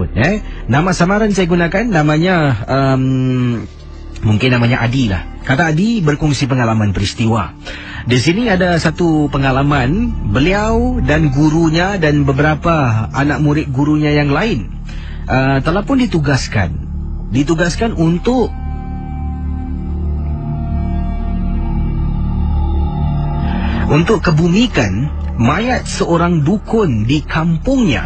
dukun. Nama samaran saya gunakan namanya mungkin namanya Adi lah. Kata Adi berkongsi pengalaman peristiwa. Di sini ada satu pengalaman beliau dan gurunya dan beberapa anak murid gurunya yang lain telah pun ditugaskan untuk kebumikan mayat seorang dukun di kampungnya.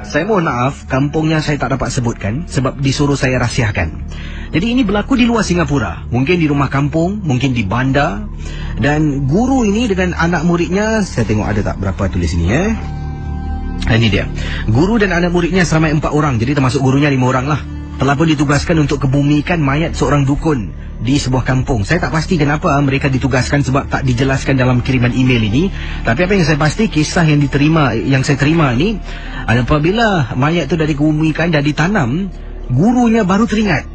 Saya mohon maaf, kampungnya saya tak dapat sebutkan sebab disuruh saya rahsiakan. Jadi ini berlaku di luar Singapura. Mungkin di rumah kampung, mungkin di bandar. Dan guru ini dengan anak muridnya, saya tengok ada tak berapa tulis sini ini dia. Guru dan anak muridnya seramai 4 orang. Jadi termasuk gurunya 5 orang lah. Telah pun ditugaskan untuk kebumikan mayat seorang dukun di sebuah kampung. Saya tak pasti kenapa mereka ditugaskan sebab tak dijelaskan dalam kiriman email ini. Tapi apa yang saya pasti, kisah yang saya terima ni, apabila mayat tu dah dikebumikan, dah ditanam, gurunya baru teringat.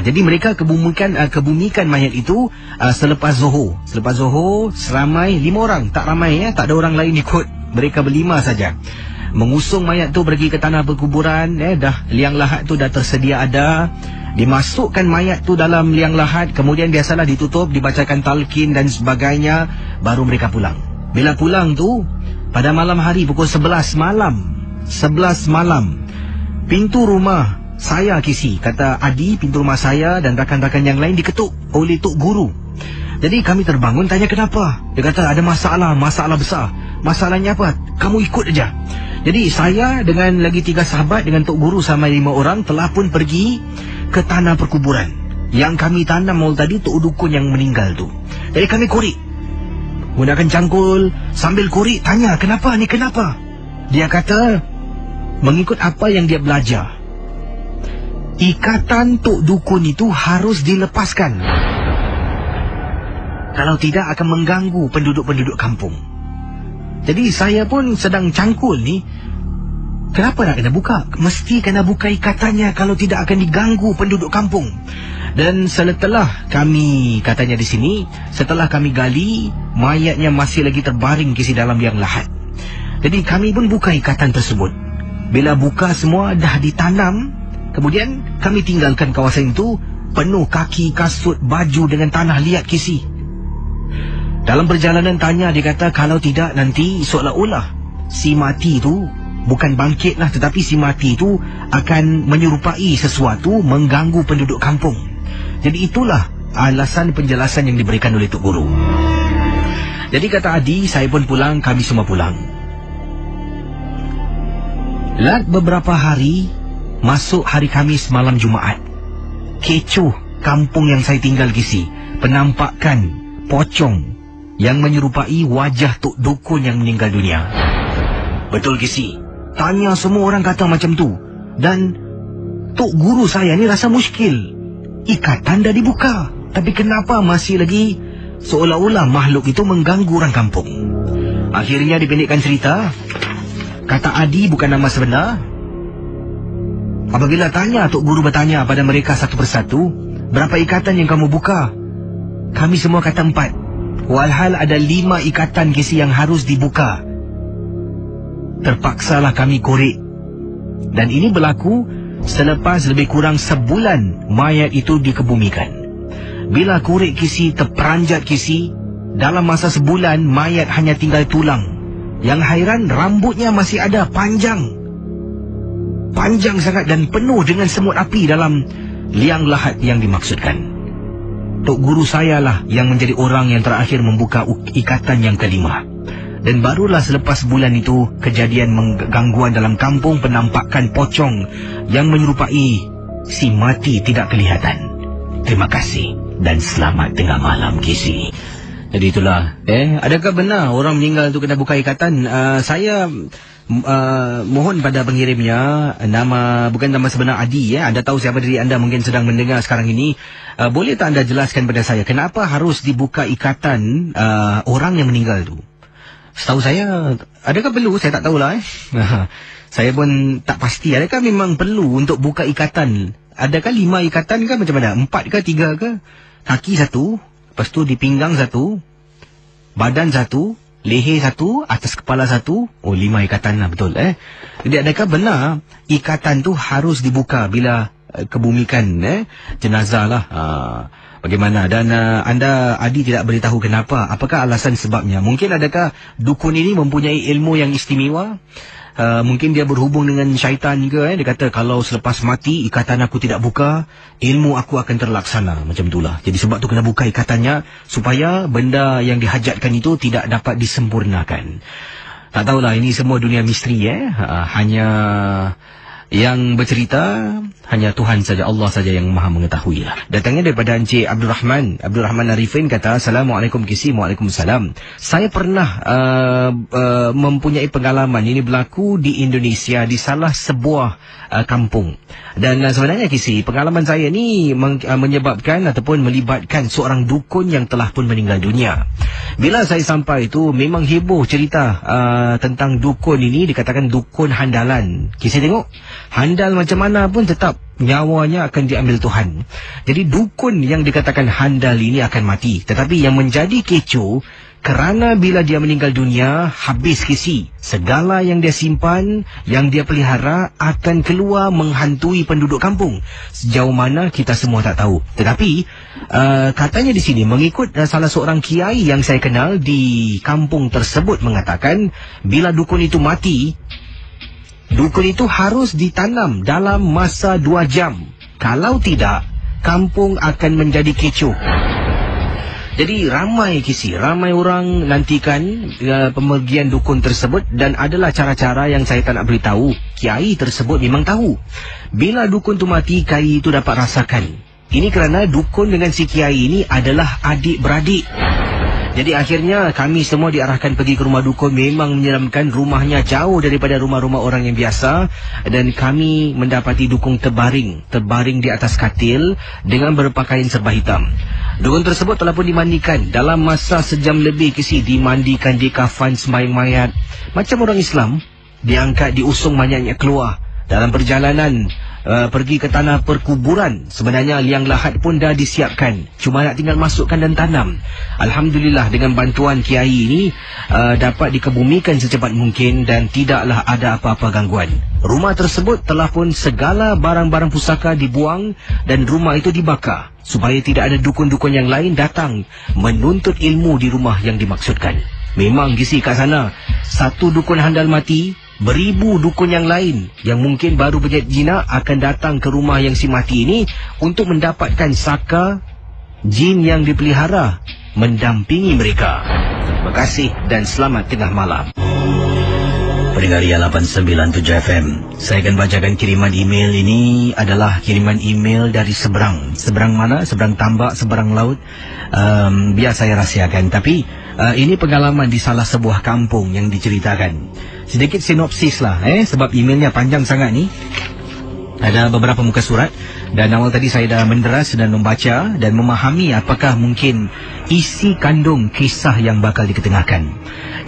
Jadi mereka kebumikan mayat itu selepas Zohor. Selepas Zohor seramai 5 orang, tak ramai tak ada orang lain ikut. Mereka berlima saja mengusung mayat tu pergi ke tanah perkuburan. Dah liang lahat tu dah tersedia ada. Dimasukkan mayat tu dalam liang lahat, kemudian biasalah ditutup, dibacakan talqin dan sebagainya, baru mereka pulang. Bila pulang tu pada malam hari pukul 11 malam, pintu rumah saya Kisi, kata Adi, pintu rumah saya dan rakan-rakan yang lain diketuk oleh Tok Guru. Jadi kami terbangun tanya kenapa. Dia kata ada masalah besar. Masalahnya apa? Kamu ikut aja. Jadi saya dengan lagi 3 sahabat dengan Tok Guru sama 5 orang telah pun pergi ke tanah perkuburan yang kami tanam malam tadi, Tok Dukun yang meninggal tu. Jadi kami korek gunakan cangkul, sambil korek tanya kenapa. Dia kata mengikut apa yang dia belajar, ikatan Tok Dukun itu harus dilepaskan, kalau tidak akan mengganggu penduduk-penduduk kampung. Jadi saya pun sedang cangkul ni, kenapa nak kena buka? Mesti kena buka ikatannya, kalau tidak akan diganggu penduduk kampung. Dan setelah kami, katanya di sini, setelah kami gali, mayatnya masih lagi terbaring Kisi dalam liang lahat. Jadi kami pun buka ikatan tersebut. Bila buka semua dah ditanam, kemudian kami tinggalkan kawasan itu penuh kaki, kasut, baju dengan tanah liat Kisi. Dalam perjalanan tanya, dia kata kalau tidak nanti seolah-olah si mati tu bukan bangkit lah, tetapi si mati tu akan menyerupai sesuatu mengganggu penduduk kampung. Jadi itulah alasan penjelasan yang diberikan oleh Tok Guru. Jadi kata Adi, saya pun pulang, kami semua pulang. Lat beberapa hari, masuk hari Khamis malam Jumaat. Kecoh kampung yang saya tinggal Kisi. Penampakan pocong yang menyerupai wajah Tok Dukun yang meninggal dunia. Betul Kisi. Tanya semua orang kata macam tu. Dan Tok Guru saya ni rasa muskil. Ikatan dah dibuka, tapi kenapa masih lagi seolah-olah makhluk itu mengganggu orang kampung? Akhirnya dipendekkan cerita, kata Adi bukan nama sebenar. Apabila tanya, Tok Guru bertanya pada mereka satu persatu, berapa ikatan yang kamu buka? Kami semua kata 4. Walhal ada 5 ikatan Kisi yang harus dibuka. Terpaksalah kami korek. Dan ini berlaku selepas lebih kurang sebulan mayat itu dikebumikan. Bila korek Kisi, terperanjat Kisi, dalam masa sebulan mayat hanya tinggal tulang. Yang hairan, rambutnya masih ada, panjang sangat dan penuh dengan semut api dalam liang lahat yang dimaksudkan. Tok Guru saya lah yang menjadi orang yang terakhir membuka ikatan yang kelima. Dan barulah selepas bulan itu, kejadian gangguan dalam kampung, penampakan pocong yang menyerupai si mati tidak kelihatan. Terima kasih dan selamat tengah malam Kisi. Jadi itulah. Adakah benar orang meninggal itu kena buka ikatan? Saya mohon pada pengirimnya, bukan nama sebenar Adi. Anda tahu siapa diri anda, mungkin sedang mendengar sekarang ini. Boleh tak anda jelaskan pada saya, kenapa harus dibuka ikatan orang yang meninggal tu? Setahu saya, adakah perlu? Saya tak tahulah. Saya pun tak pasti. Adakah memang perlu untuk buka ikatan? Adakah 5 ikatan ke macam mana? 4 ke 3 ke? Kaki 1, lepas tu di pinggang 1, badan 1, leher satu, atas kepala satu. Oh, 5 ikatan lah, betul Jadi adakah benar ikatan tu harus dibuka bila kebumikan jenazah lah? Bagaimana? Dan anda, Adi, tidak beritahu kenapa? Apakah alasan sebabnya? Mungkin adakah dukun ini mempunyai ilmu yang istimewa? Mungkin dia berhubung dengan syaitan ke? Dia kata kalau selepas mati ikatan aku tidak buka, ilmu aku akan terlaksana. Macam itulah. Jadi sebab tu kena buka ikatannya supaya benda yang dihajatkan itu tidak dapat disempurnakan. Tak tahulah, ini semua dunia misteri hanya yang bercerita hanya Tuhan saja, Allah saja yang maha mengetahui lah. Datangnya daripada Encik Abdul Rahman Arifin kata, Assalamualaikum Kisi. Waalaikumsalam. Saya pernah mempunyai pengalaman. Ini berlaku di Indonesia, di salah sebuah kampung. Dan sebenarnya Kisi, pengalaman saya ni menyebabkan ataupun melibatkan seorang dukun yang telah pun meninggal dunia. Bila saya sampai itu, memang heboh cerita tentang dukun ini. Dikatakan dukun handalan. Kisi tengok, handal macam mana pun tetap nyawanya akan diambil Tuhan. Jadi dukun yang dikatakan handal ini akan mati. Tetapi yang menjadi kecoh, kerana bila dia meninggal dunia, habis Kisi. Segala yang dia simpan, yang dia pelihara akan keluar menghantui penduduk kampung. Sejauh mana kita semua tak tahu. Tetapi katanya di sini, mengikut salah seorang kiai yang saya kenal di kampung tersebut mengatakan, bila dukun itu mati, dukun itu harus ditanam dalam masa 2 jam. Kalau tidak, kampung akan menjadi kecoh. Jadi ramai Kisi, ramai orang nantikan pemergian dukun tersebut. Dan adalah cara-cara yang saya tak nak beritahu. Kiai tersebut memang tahu. Bila dukun tu mati, kiai itu dapat rasakan. Ini kerana dukun dengan si kiai ini adalah adik-beradik. Jadi akhirnya kami semua diarahkan pergi ke rumah dukun. Memang menyeramkan, rumahnya jauh daripada rumah-rumah orang yang biasa. Dan kami mendapati dukun terbaring di atas katil dengan berpakaian serba hitam. Dukun tersebut telah pun dimandikan dalam masa sejam lebih Kisi. Dimandikan, dikafan, sembahyang mayat. Macam orang Islam, diangkat, diusung mayatnya keluar. Dalam perjalanan pergi ke tanah perkuburan, sebenarnya liang lahat pun dah disiapkan. Cuma nak tinggal masukkan dan tanam. Alhamdulillah dengan bantuan kiai ini dapat dikebumikan secepat mungkin dan tidaklah ada apa-apa gangguan. Rumah tersebut telah pun segala barang-barang pusaka dibuang dan rumah itu dibakar supaya tidak ada dukun-dukun yang lain datang menuntut ilmu di rumah yang dimaksudkan. Memang Kisi kat sana, satu dukun handal mati, beribu dukun yang lain yang mungkin baru berjaya jinak akan datang ke rumah yang si mati ini untuk mendapatkan saka jin yang dipelihara mendampingi mereka. Terima kasih dan selamat tengah malam. Pendengar Ria 897 FM. Saya akan bacakan kiriman email ini. Adalah kiriman email dari seberang. Seberang mana? Seberang tambak, seberang laut. Biar saya rahsiakan. Tapi ini pengalaman di salah sebuah kampung yang diceritakan. Sedikit sinopsis lah sebab emailnya panjang sangat ni. Ada beberapa muka surat. Dan awal tadi saya dah menderas dan membaca dan memahami apakah mungkin isi kandung kisah yang bakal diketengahkan.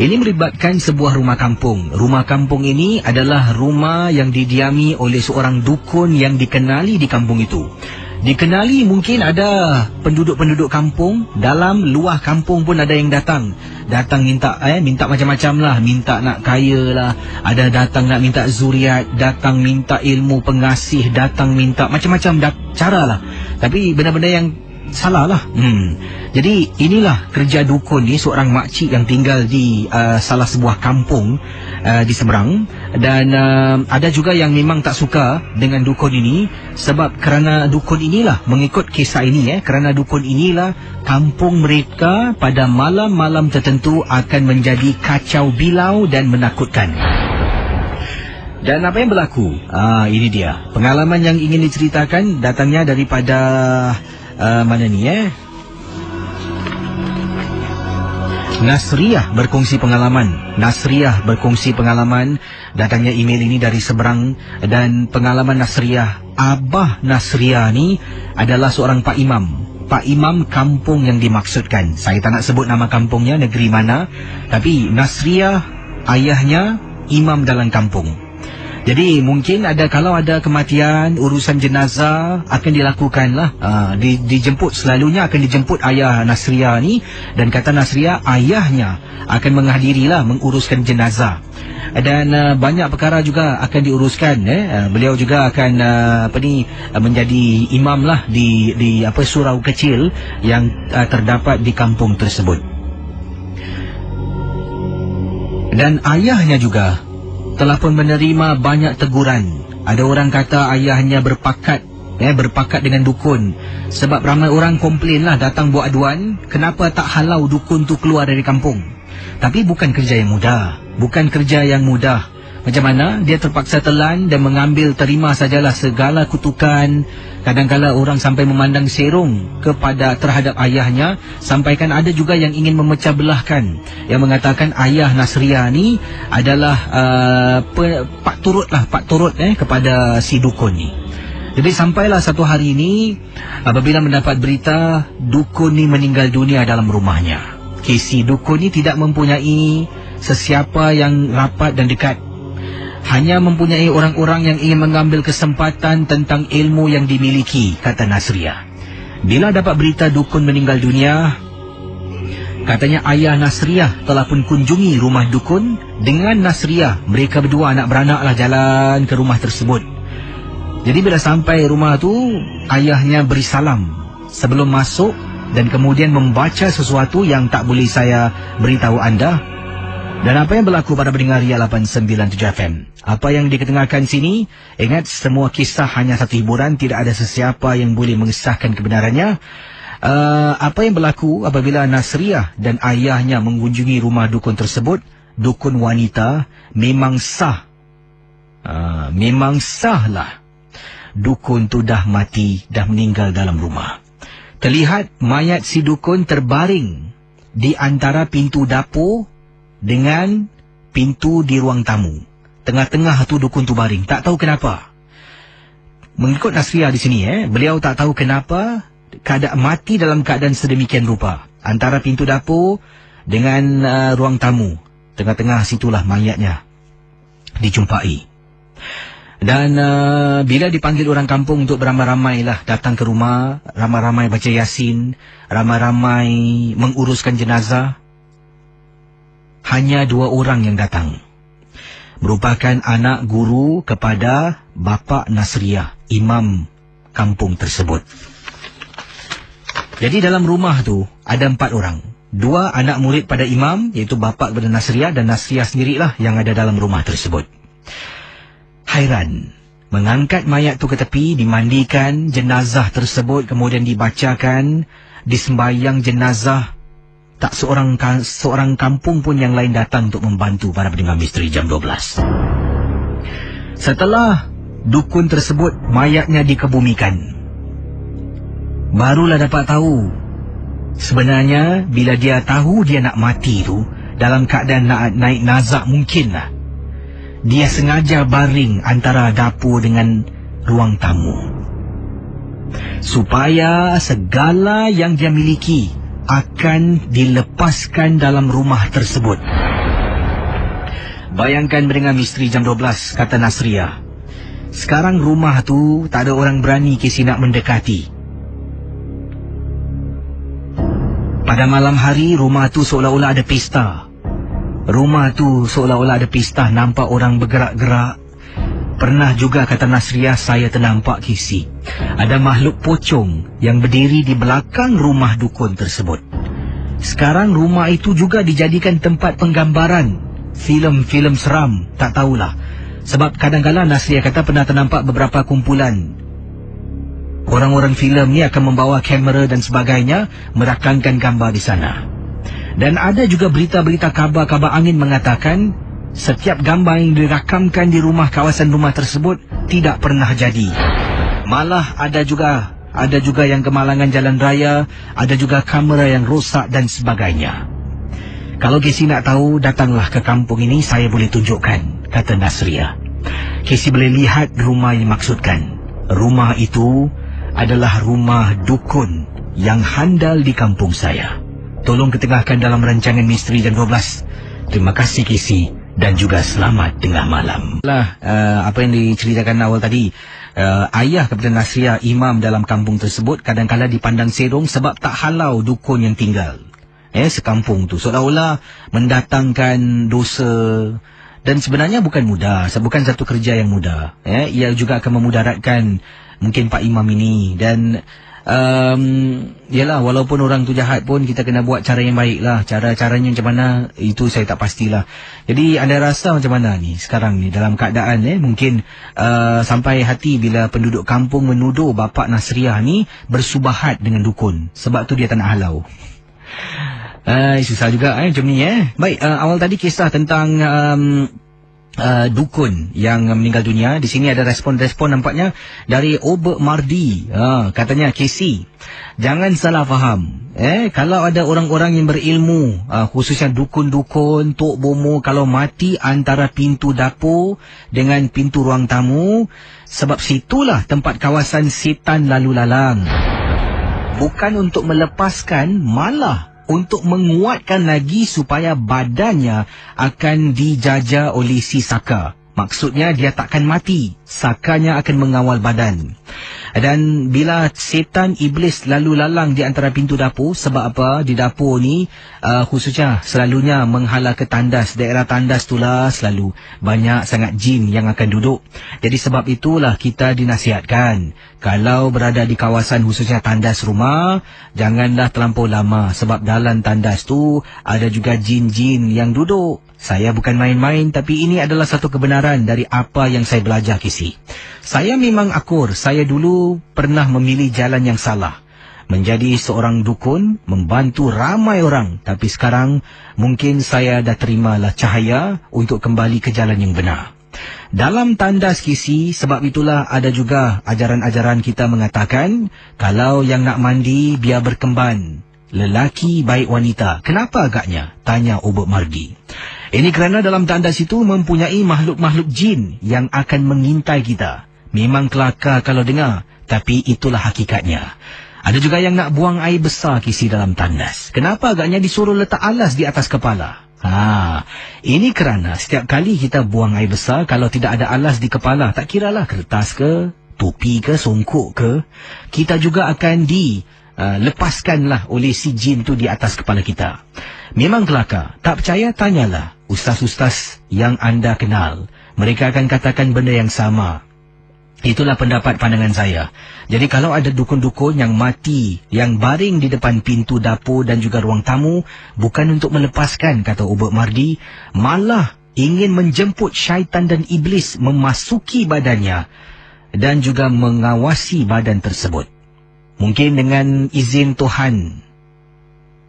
Ini melibatkan sebuah rumah kampung. Rumah kampung ini adalah rumah yang didiami oleh seorang dukun yang dikenali di kampung itu. Dikenali mungkin ada penduduk-penduduk kampung. Dalam luar kampung pun ada yang datang. Datang minta macam-macam lah. Minta nak kaya lah. Ada datang nak minta zuriat. Datang minta ilmu pengasih. Datang minta macam-macam cara lah. Tapi benda-benda yang salah lah. Jadi inilah kerja dukun ni. Seorang makcik yang tinggal di salah sebuah kampung di seberang. Dan ada juga yang memang tak suka dengan dukun ini. Sebab kerana dukun inilah, mengikut kisah ini kerana dukun inilah kampung mereka pada malam-malam tertentu akan menjadi kacau bilau dan menakutkan. Dan apa yang berlaku? Ini dia pengalaman yang ingin diceritakan. Datangnya daripada mana ni Nasriah berkongsi pengalaman. Nasriah berkongsi pengalaman. Datangnya email ini dari seberang. Dan pengalaman Nasriah, Abah Nasriah ni adalah seorang Pak Imam. Pak Imam kampung yang dimaksudkan. Saya tak nak sebut nama kampungnya, negeri mana. Tapi Nasriah ayahnya imam dalam kampung. Jadi mungkin kalau ada kematian, urusan jenazah akan dilakukanlah. Dijemput, selalunya akan dijemput ayah Nasria ni, dan kata Nasria ayahnya akan menghadirilah menguruskan jenazah. Dan banyak perkara juga akan diuruskan. Beliau juga akan menjadi imam lah di surau kecil yang terdapat di kampung tersebut. Dan ayahnya juga telah pun menerima banyak teguran. Ada orang kata ayahnya berpakat dengan dukun. Sebab ramai orang komplainlah, datang buat aduan, kenapa tak halau dukun tu keluar dari kampung. Tapi bukan kerja yang mudah. Macam mana dia terpaksa telan dan mengambil terima sajalah segala kutukan. Kadang-kala orang sampai memandang serong terhadap ayahnya, sampaikan ada juga yang ingin memecah belahkan, yang mengatakan ayah Nasria ni adalah pak turut kepada si dukun ni. Jadi sampailah satu hari ini, apabila mendapat berita dukun ni meninggal dunia dalam rumahnya. Si dukun ni tidak mempunyai sesiapa yang rapat dan dekat. Hanya mempunyai orang-orang yang ingin mengambil kesempatan tentang ilmu yang dimiliki, kata Nasria. Bila dapat berita dukun meninggal dunia, katanya ayah Nasria telah pun kunjungi rumah dukun dengan Nasria. Mereka berdua anak beranaklah jalan ke rumah tersebut. Jadi bila sampai rumah tu, ayahnya beri salam sebelum masuk dan kemudian membaca sesuatu yang tak boleh saya beritahu anda. Dan apa yang berlaku pada pendengar Ria 897 FM? Apa yang diketengahkan sini, ingat semua kisah hanya satu hiburan, tidak ada sesiapa yang boleh mengesahkan kebenarannya. Apa yang berlaku apabila Nasria dan ayahnya mengunjungi rumah dukun tersebut, dukun wanita, memang sah. Memang sahlah. Dukun tu dah mati, dah meninggal dalam rumah. Terlihat mayat si dukun terbaring di antara pintu dapur dengan pintu di ruang tamu. Tengah-tengah tu dukun tu baring. Tak tahu kenapa. Mengikut Nasria di sini, beliau tak tahu kenapa mati dalam keadaan sedemikian rupa. Antara pintu dapur dengan ruang tamu. Tengah-tengah situlah mayatnya dijumpai. Dan bila dipanggil orang kampung untuk beramai-ramai lah datang ke rumah, ramai-ramai baca Yasin, ramai-ramai menguruskan jenazah, hanya 2 orang yang datang. Merupakan anak guru kepada bapa Nasria, imam kampung tersebut. Jadi dalam rumah tu ada 4 orang. 2 anak murid pada imam, iaitu bapa kepada Nasria, dan Nasria sendirilah yang ada dalam rumah tersebut. Hairan, mengangkat mayat tu ke tepi, dimandikan jenazah tersebut, kemudian dibacakan, disembahyang jenazah. Tak seorang kampung pun yang lain datang untuk membantu para pendengar misteri jam 12. Setelah dukun tersebut mayatnya dikebumikan, barulah dapat tahu sebenarnya bila dia tahu dia nak mati tu dalam keadaan nak naik nazak, mungkinlah dia sengaja baring antara dapur dengan ruang tamu supaya segala yang dia miliki akan dilepaskan dalam rumah tersebut. Bayangkan mendengar misteri jam 12, kata Nasria. Sekarang rumah tu tak ada orang berani kisi nak mendekati. Pada malam hari, rumah tu seolah-olah ada pesta. Nampak orang bergerak-gerak. Pernah juga, kata Nasria, saya ternampak kisi ada makhluk pocong yang berdiri di belakang rumah dukun tersebut. Sekarang rumah itu juga dijadikan tempat penggambaran filem-filem seram, tak tahulah. Sebab kadang-kadang Nasria kata pernah ternampak beberapa kumpulan orang-orang filem ni akan membawa kamera dan sebagainya, merakamkan gambar di sana. Dan ada juga berita-berita kabar-kabar angin mengatakan setiap gambar yang dirakamkan di kawasan rumah tersebut tidak pernah jadi. Malah ada juga yang kemalangan jalan raya, ada juga kamera yang rosak dan sebagainya. Kalau Casey nak tahu, datanglah ke kampung ini, saya boleh tunjukkan, kata Nasria. Casey boleh lihat rumah yang dimaksudkan. Rumah itu adalah rumah dukun yang handal di kampung saya. Tolong ketengahkan dalam rancangan misteri jam 12. Terima kasih Casey dan juga selamat tengah malam. Apa yang diceritakan awal tadi, ayah kepada Nasriah, imam dalam kampung tersebut, kadang-kadang dipandang serong sebab tak halau dukun yang tinggal sekampung tu, seolah-olah mendatangkan dosa. Dan sebenarnya bukan mudah, bukan satu kerja yang mudah. Ia juga akan memudaratkan mungkin Pak Imam ini. Dan yalah, walaupun orang tu jahat pun kita kena buat cara yang baik lah. Caranya macam mana, itu saya tak pastilah. Jadi anda rasa macam mana ni sekarang ni dalam keadaan mungkin sampai hati bila penduduk kampung menuduh bapa Nasriah ni bersubahat dengan dukun, sebab tu dia tak nak halau. Susah juga macam ni. Baik, awal tadi kisah tentang dukun yang meninggal dunia. Di sini ada respon-respon nampaknya dari Obek Mardi. Katanya, Casey, jangan salah faham. Kalau ada orang-orang yang berilmu, khususnya dukun-dukun, Tok Bomo, kalau mati antara pintu dapur dengan pintu ruang tamu, sebab situlah tempat kawasan setan lalu lalang. Bukan untuk melepaskan, malah untuk menguatkan lagi supaya badannya akan dijajah oleh si Saka. Maksudnya dia takkan mati, Sakanya akan mengawal badan. Dan bila setan iblis lalu lalang di antara pintu dapur, sebab apa? Di dapur ni khususnya selalunya menghala ke tandas. Daerah tandas itulah selalu banyak sangat jin yang akan duduk. Jadi sebab itulah kita dinasihatkan, kalau berada di kawasan khususnya tandas rumah, janganlah terlampau lama, sebab dalam tandas tu ada juga jin-jin yang duduk. Saya bukan main-main, tapi ini adalah satu kebenaran dari apa yang saya belajar, Kisi. Saya memang akur, saya dulu pernah memilih jalan yang salah. Menjadi seorang dukun, membantu ramai orang. Tapi sekarang, mungkin saya dah terimalah cahaya untuk kembali ke jalan yang benar. Dalam tandas, Kisi, sebab itulah ada juga ajaran-ajaran kita mengatakan, kalau yang nak mandi, biar berkemban. Lelaki baik wanita. Kenapa agaknya? Tanya Obek Mardi. Ini kerana dalam tandas itu mempunyai makhluk-makhluk jin yang akan mengintai kita. Memang kelakar kalau dengar, tapi itulah hakikatnya. Ada juga yang nak buang air besar, Kisi, dalam tandas. Kenapa agaknya disuruh letak alas di atas kepala? Ini kerana setiap kali kita buang air besar, kalau tidak ada alas di kepala, tak kiralah kertas ke, topi ke, songkok ke, kita juga akan lepaskanlah oleh si jin tu di atas kepala kita. Memang kelakar. Tak percaya, tanyalah ustaz-ustaz yang anda kenal. Mereka akan katakan benda yang sama. Itulah pendapat pandangan saya. Jadi kalau ada dukun-dukun yang mati, yang baring di depan pintu dapur dan juga ruang tamu, bukan untuk melepaskan, kata Obek Mardi, malah ingin menjemput syaitan dan iblis memasuki badannya dan juga mengawasi badan tersebut. Mungkin dengan izin Tuhan,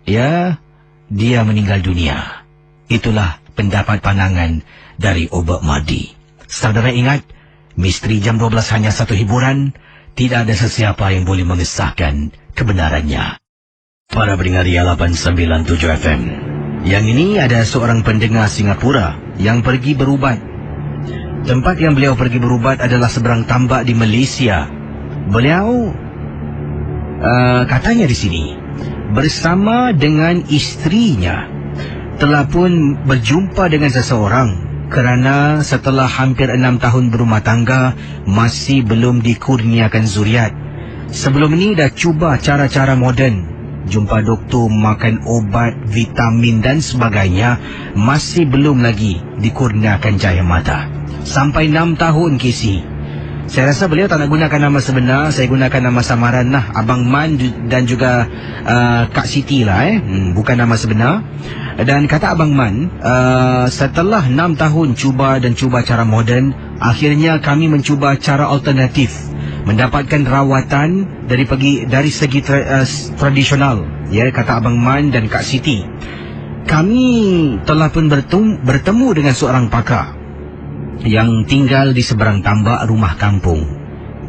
dia meninggal dunia. Itulah pendapat pandangan dari Obek Mardi. Saudara ingat, misteri jam 12 hanya satu hiburan. Tidak ada sesiapa yang boleh mengesahkan kebenarannya. Para pendengar Ria 897 FM. Yang ini ada seorang pendengar Singapura yang pergi berubat. Tempat yang beliau pergi berubat adalah seberang tambak di Malaysia. Beliau katanya di sini bersama dengan isterinya telah pun berjumpa dengan seseorang, kerana setelah hampir 6 tahun berumah tangga masih belum dikurniakan zuriat. Sebelum ini dah cuba cara-cara moden, jumpa doktor, makan obat, vitamin dan sebagainya, masih belum lagi dikurniakan cahaya mata. Sampai 6 tahun, Casey. Saya rasa beliau tak nak gunakan nama sebenar. Saya gunakan nama samaran lah, Abang Man dan juga Kak Siti lah. Bukan nama sebenar. Dan kata Abang Man, setelah 6 tahun cuba dan cuba cara moden, akhirnya kami mencuba cara alternatif, mendapatkan rawatan dari segi tradisional. Kata Abang Man dan Kak Siti. Kami telah pun bertemu dengan seorang pakar yang tinggal di seberang tambak rumah kampung.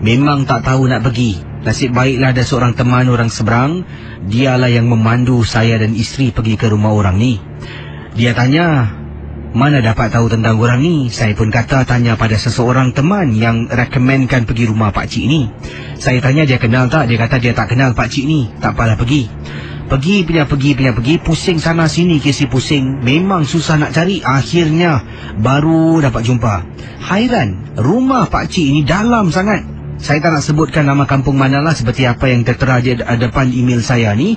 Memang tak tahu nak pergi. Nasib baiklah ada seorang teman orang seberang. Dialah yang memandu saya dan isteri pergi ke rumah orang ni. Dia tanya, mana dapat tahu tentang orang ni? Saya pun kata tanya pada seseorang teman yang rekomenkan pergi rumah pakcik ni. Saya tanya dia kenal tak? Dia kata dia tak kenal pakcik ni. Tak apalah pergi. Pergi, pusing sana sini Casey, pusing. Memang susah nak cari. Akhirnya baru dapat jumpa. Hairan, rumah pakcik ini dalam sangat. Saya tak nak sebutkan nama kampung manalah seperti apa yang tertera di depan email saya ni.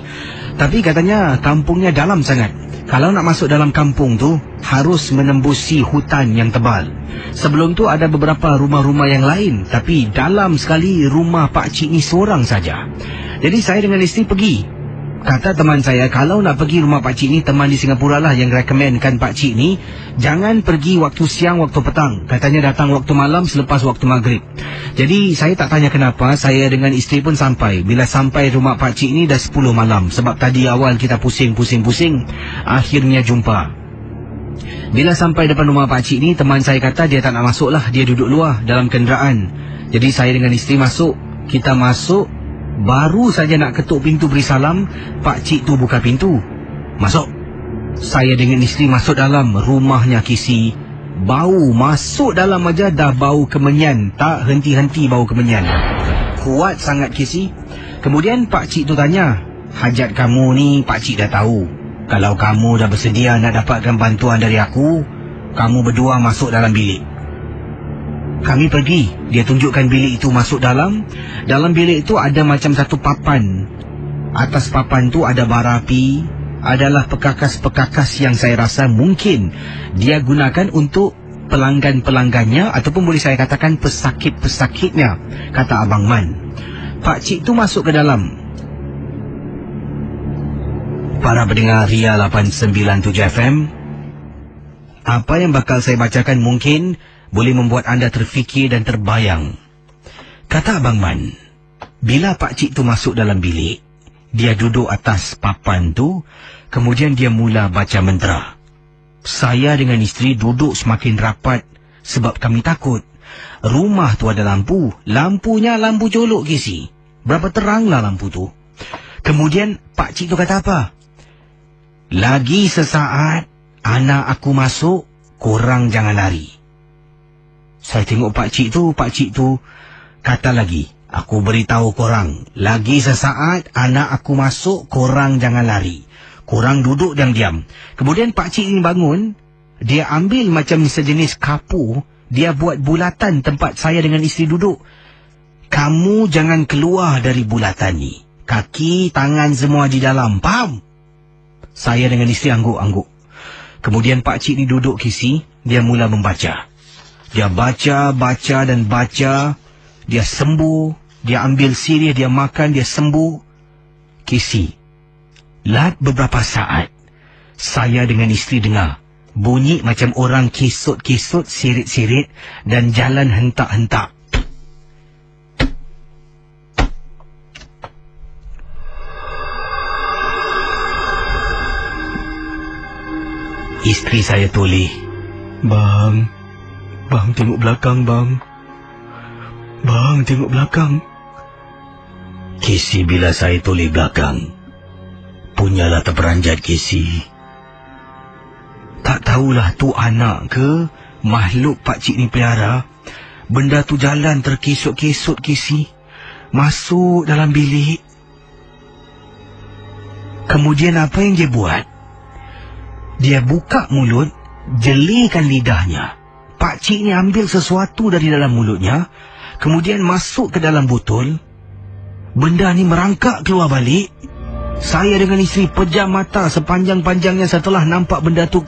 Tapi katanya kampungnya dalam sangat. Kalau nak masuk dalam kampung tu, harus menembusi hutan yang tebal. Sebelum tu ada beberapa rumah-rumah yang lain. Tapi dalam sekali rumah pakcik ni seorang saja. Jadi saya dengan isteri pergi. Kata teman saya, kalau nak pergi rumah pakcik ni, teman di Singapura lah yang rekomenkan pakcik ni, jangan pergi waktu siang, waktu petang. Katanya datang waktu malam selepas waktu maghrib. Jadi saya tak tanya kenapa, saya dengan isteri pun sampai. Bila sampai rumah pakcik ni dah 10 malam. Sebab tadi awal kita pusing. Akhirnya jumpa. Bila sampai depan rumah pakcik ni, teman saya kata dia tak nak masuk lah. Dia duduk luar dalam kenderaan. Jadi saya dengan isteri masuk. Kita masuk. Baru saja nak ketuk pintu beri salam, pakcik tu buka pintu. Masuk. Saya dengan isteri masuk dalam. Rumahnya Casey, bau. Masuk dalam aja dah bau kemenyan. Tak henti-henti bau kemenyan. Kuat sangat Casey. Kemudian pakcik tu tanya, hajat kamu ni pakcik dah tahu. Kalau kamu dah bersedia nak dapatkan bantuan dari aku, kamu berdua masuk dalam bilik. Kami pergi. Dia tunjukkan bilik itu, masuk dalam. Dalam bilik itu ada macam satu papan. Atas papan tu ada bara api. Adalah pekakas-pekakas yang saya rasa mungkin dia gunakan untuk pelanggan-pelanggannya, ataupun boleh saya katakan pesakit-pesakitnya, kata Abang Man. Pakcik tu masuk ke dalam. Para pendengar Ria 897 FM, apa yang bakal saya bacakan mungkin boleh membuat anda terfikir dan terbayang. Kata Abang Man, bila pakcik tu masuk dalam bilik, dia duduk atas papan tu, kemudian dia mula baca mantra. Saya dengan isteri duduk semakin rapat sebab kami takut. Rumah tu ada lampu. Lampunya lampu colok Casey. Berapa teranglah lampu tu. Kemudian pakcik tu kata apa? Lagi sesaat anak aku masuk, korang jangan lari. Saya tengok pakcik tu kata lagi, aku beritahu korang, lagi sesaat anak aku masuk, korang jangan lari. Korang duduk diam-diam. Kemudian pakcik ini bangun, dia ambil macam sejenis kapu, dia buat bulatan tempat saya dengan isteri duduk. Kamu jangan keluar dari bulatan ni. Kaki, tangan semua di dalam, faham? Saya dengan isteri angguk-angguk. Kemudian pakcik ni duduk Casey, dia mula membaca. Dia baca. Dia sembuh. Dia ambil sirih, dia makan, dia sembuh. Casey, lat beberapa saat, saya dengan isteri dengar bunyi macam orang kesut-kesut, sirit-sirit dan jalan hentak-hentak. Isteri saya toleh. Bang, tengok belakang, bang. Bang, tengok belakang. Casey, bila saya toleh belakang, punyalah terperanjat Casey. Tak tahulah tu anak ke makhluk pakcik ni pelihara. Benda tu jalan terkesut-kesut Casey. Masuk dalam bilik. Kemudian apa yang dia buat? Dia buka mulut, jelikan lidahnya. Pakcik ni ambil sesuatu dari dalam mulutnya, kemudian masuk ke dalam botol. Benda ni merangkak keluar balik. Saya dengan isteri pejam mata sepanjang-panjangnya setelah nampak benda tu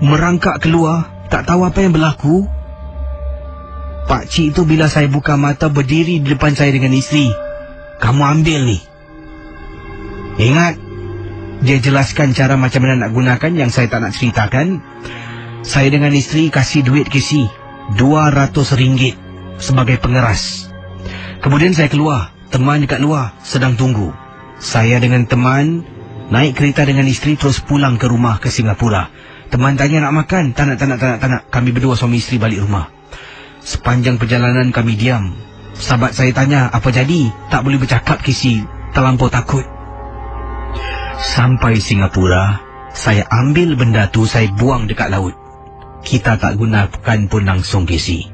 merangkak keluar. Tak tahu apa yang berlaku. Pakcik tu bila saya buka mata berdiri di depan saya dengan isteri. Kamu ambil ni. Ingat, dia jelaskan cara macam mana nak gunakan yang saya tak nak ceritakan. Saya dengan isteri kasih duit Casey, RM200 sebagai pengeras. Kemudian saya keluar. Teman dekat luar sedang tunggu. Saya dengan teman naik kereta dengan isteri terus pulang ke rumah ke Singapura. Teman tanya nak makan. Tak nak. Kami berdua suami isteri balik rumah. Sepanjang perjalanan kami diam. Sahabat saya tanya apa jadi. Tak boleh bercakap Casey, terlampau takut. Sampai Singapura, saya ambil benda tu, saya buang dekat laut. Kita tak gunakan pun langsung Casey.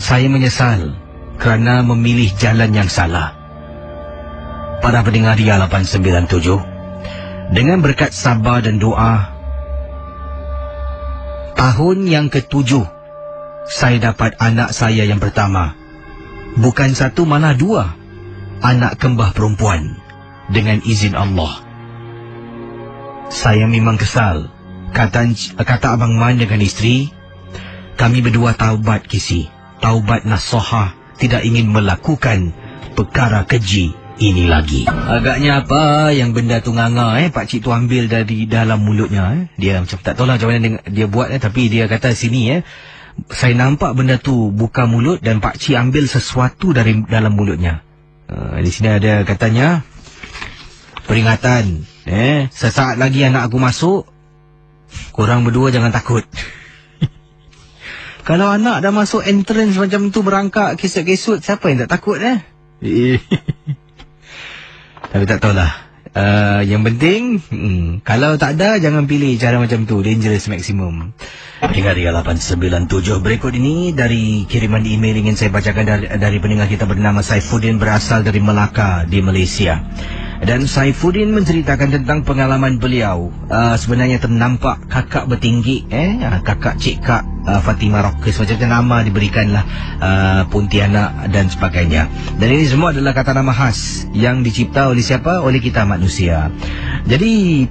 Saya menyesal kerana memilih jalan yang salah. Para pendengar Ria 897, Dengan berkat sabar dan doa, tahun yang ke-7 saya dapat anak saya yang pertama. Bukan satu malah 2 anak kembar perempuan dengan izin Allah. Saya memang kesal. Kata Abang Man dengan isteri, kami berdua taubat kisi. Taubat nasuhah, tidak ingin melakukan perkara keji ini lagi. Agaknya apa yang benda tu nganga pakcik tu ambil dari dalam mulutnya. Dia macam tak tahulah macam mana dia buat tapi dia kata sini saya nampak benda tu buka mulut dan pakcik ambil sesuatu dari dalam mulutnya. Di sini ada katanya, peringatan, sesaat lagi anak aku masuk, korang berdua jangan takut. Kalau anak dah masuk entrance macam tu, berangkat kesut-kesut, siapa yang tak takut Tapi tak tahulah. Yang penting, kalau tak ada, jangan pilih cara macam tu. Dangerous maximum. Pendengar 897 berikut ini dari kiriman email ingin saya bacakan dari pendengar kita bernama Saifuddin, berasal dari Melaka di Malaysia. Dan Saifuddin menceritakan tentang pengalaman beliau. Sebenarnya ternampak kakak bertinggi, kakak Cik Kak Fatimah Rockers, macam nama diberikanlah, Pontianak dan sebagainya. Dan ini semua adalah kata nama khas yang dicipta oleh siapa? Oleh kita manusia. Jadi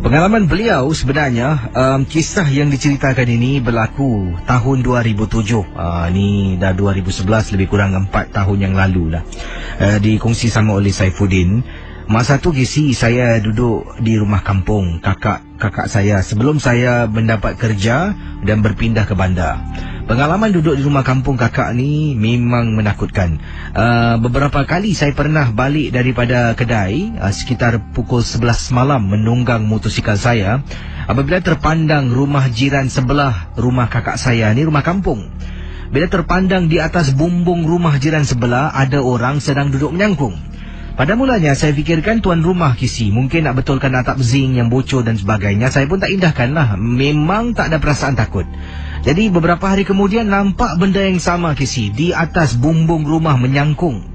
pengalaman beliau sebenarnya, kisah yang diceritakan ini berlaku tahun 2007. Ni dah 2011, lebih kurang 4 tahun yang lalu lah. Dikongsi sama oleh Saifuddin. Masa tu kisi saya duduk di rumah kampung kakak saya sebelum saya mendapat kerja dan berpindah ke bandar. Pengalaman duduk di rumah kampung kakak ni memang menakutkan. Beberapa kali saya pernah balik daripada kedai sekitar pukul 11 malam menunggang motosikal saya. Apabila terpandang rumah jiran sebelah rumah kakak saya ni, rumah kampung. Bila terpandang di atas bumbung rumah jiran sebelah ada orang sedang duduk menyangkung. Pada mulanya saya fikirkan tuan rumah kisi mungkin nak betulkan atap zinc yang bocor dan sebagainya. Saya pun tak indahkanlah. Memang tak ada perasaan takut. Jadi beberapa hari kemudian nampak benda yang sama kisi di atas bumbung rumah menyangkung.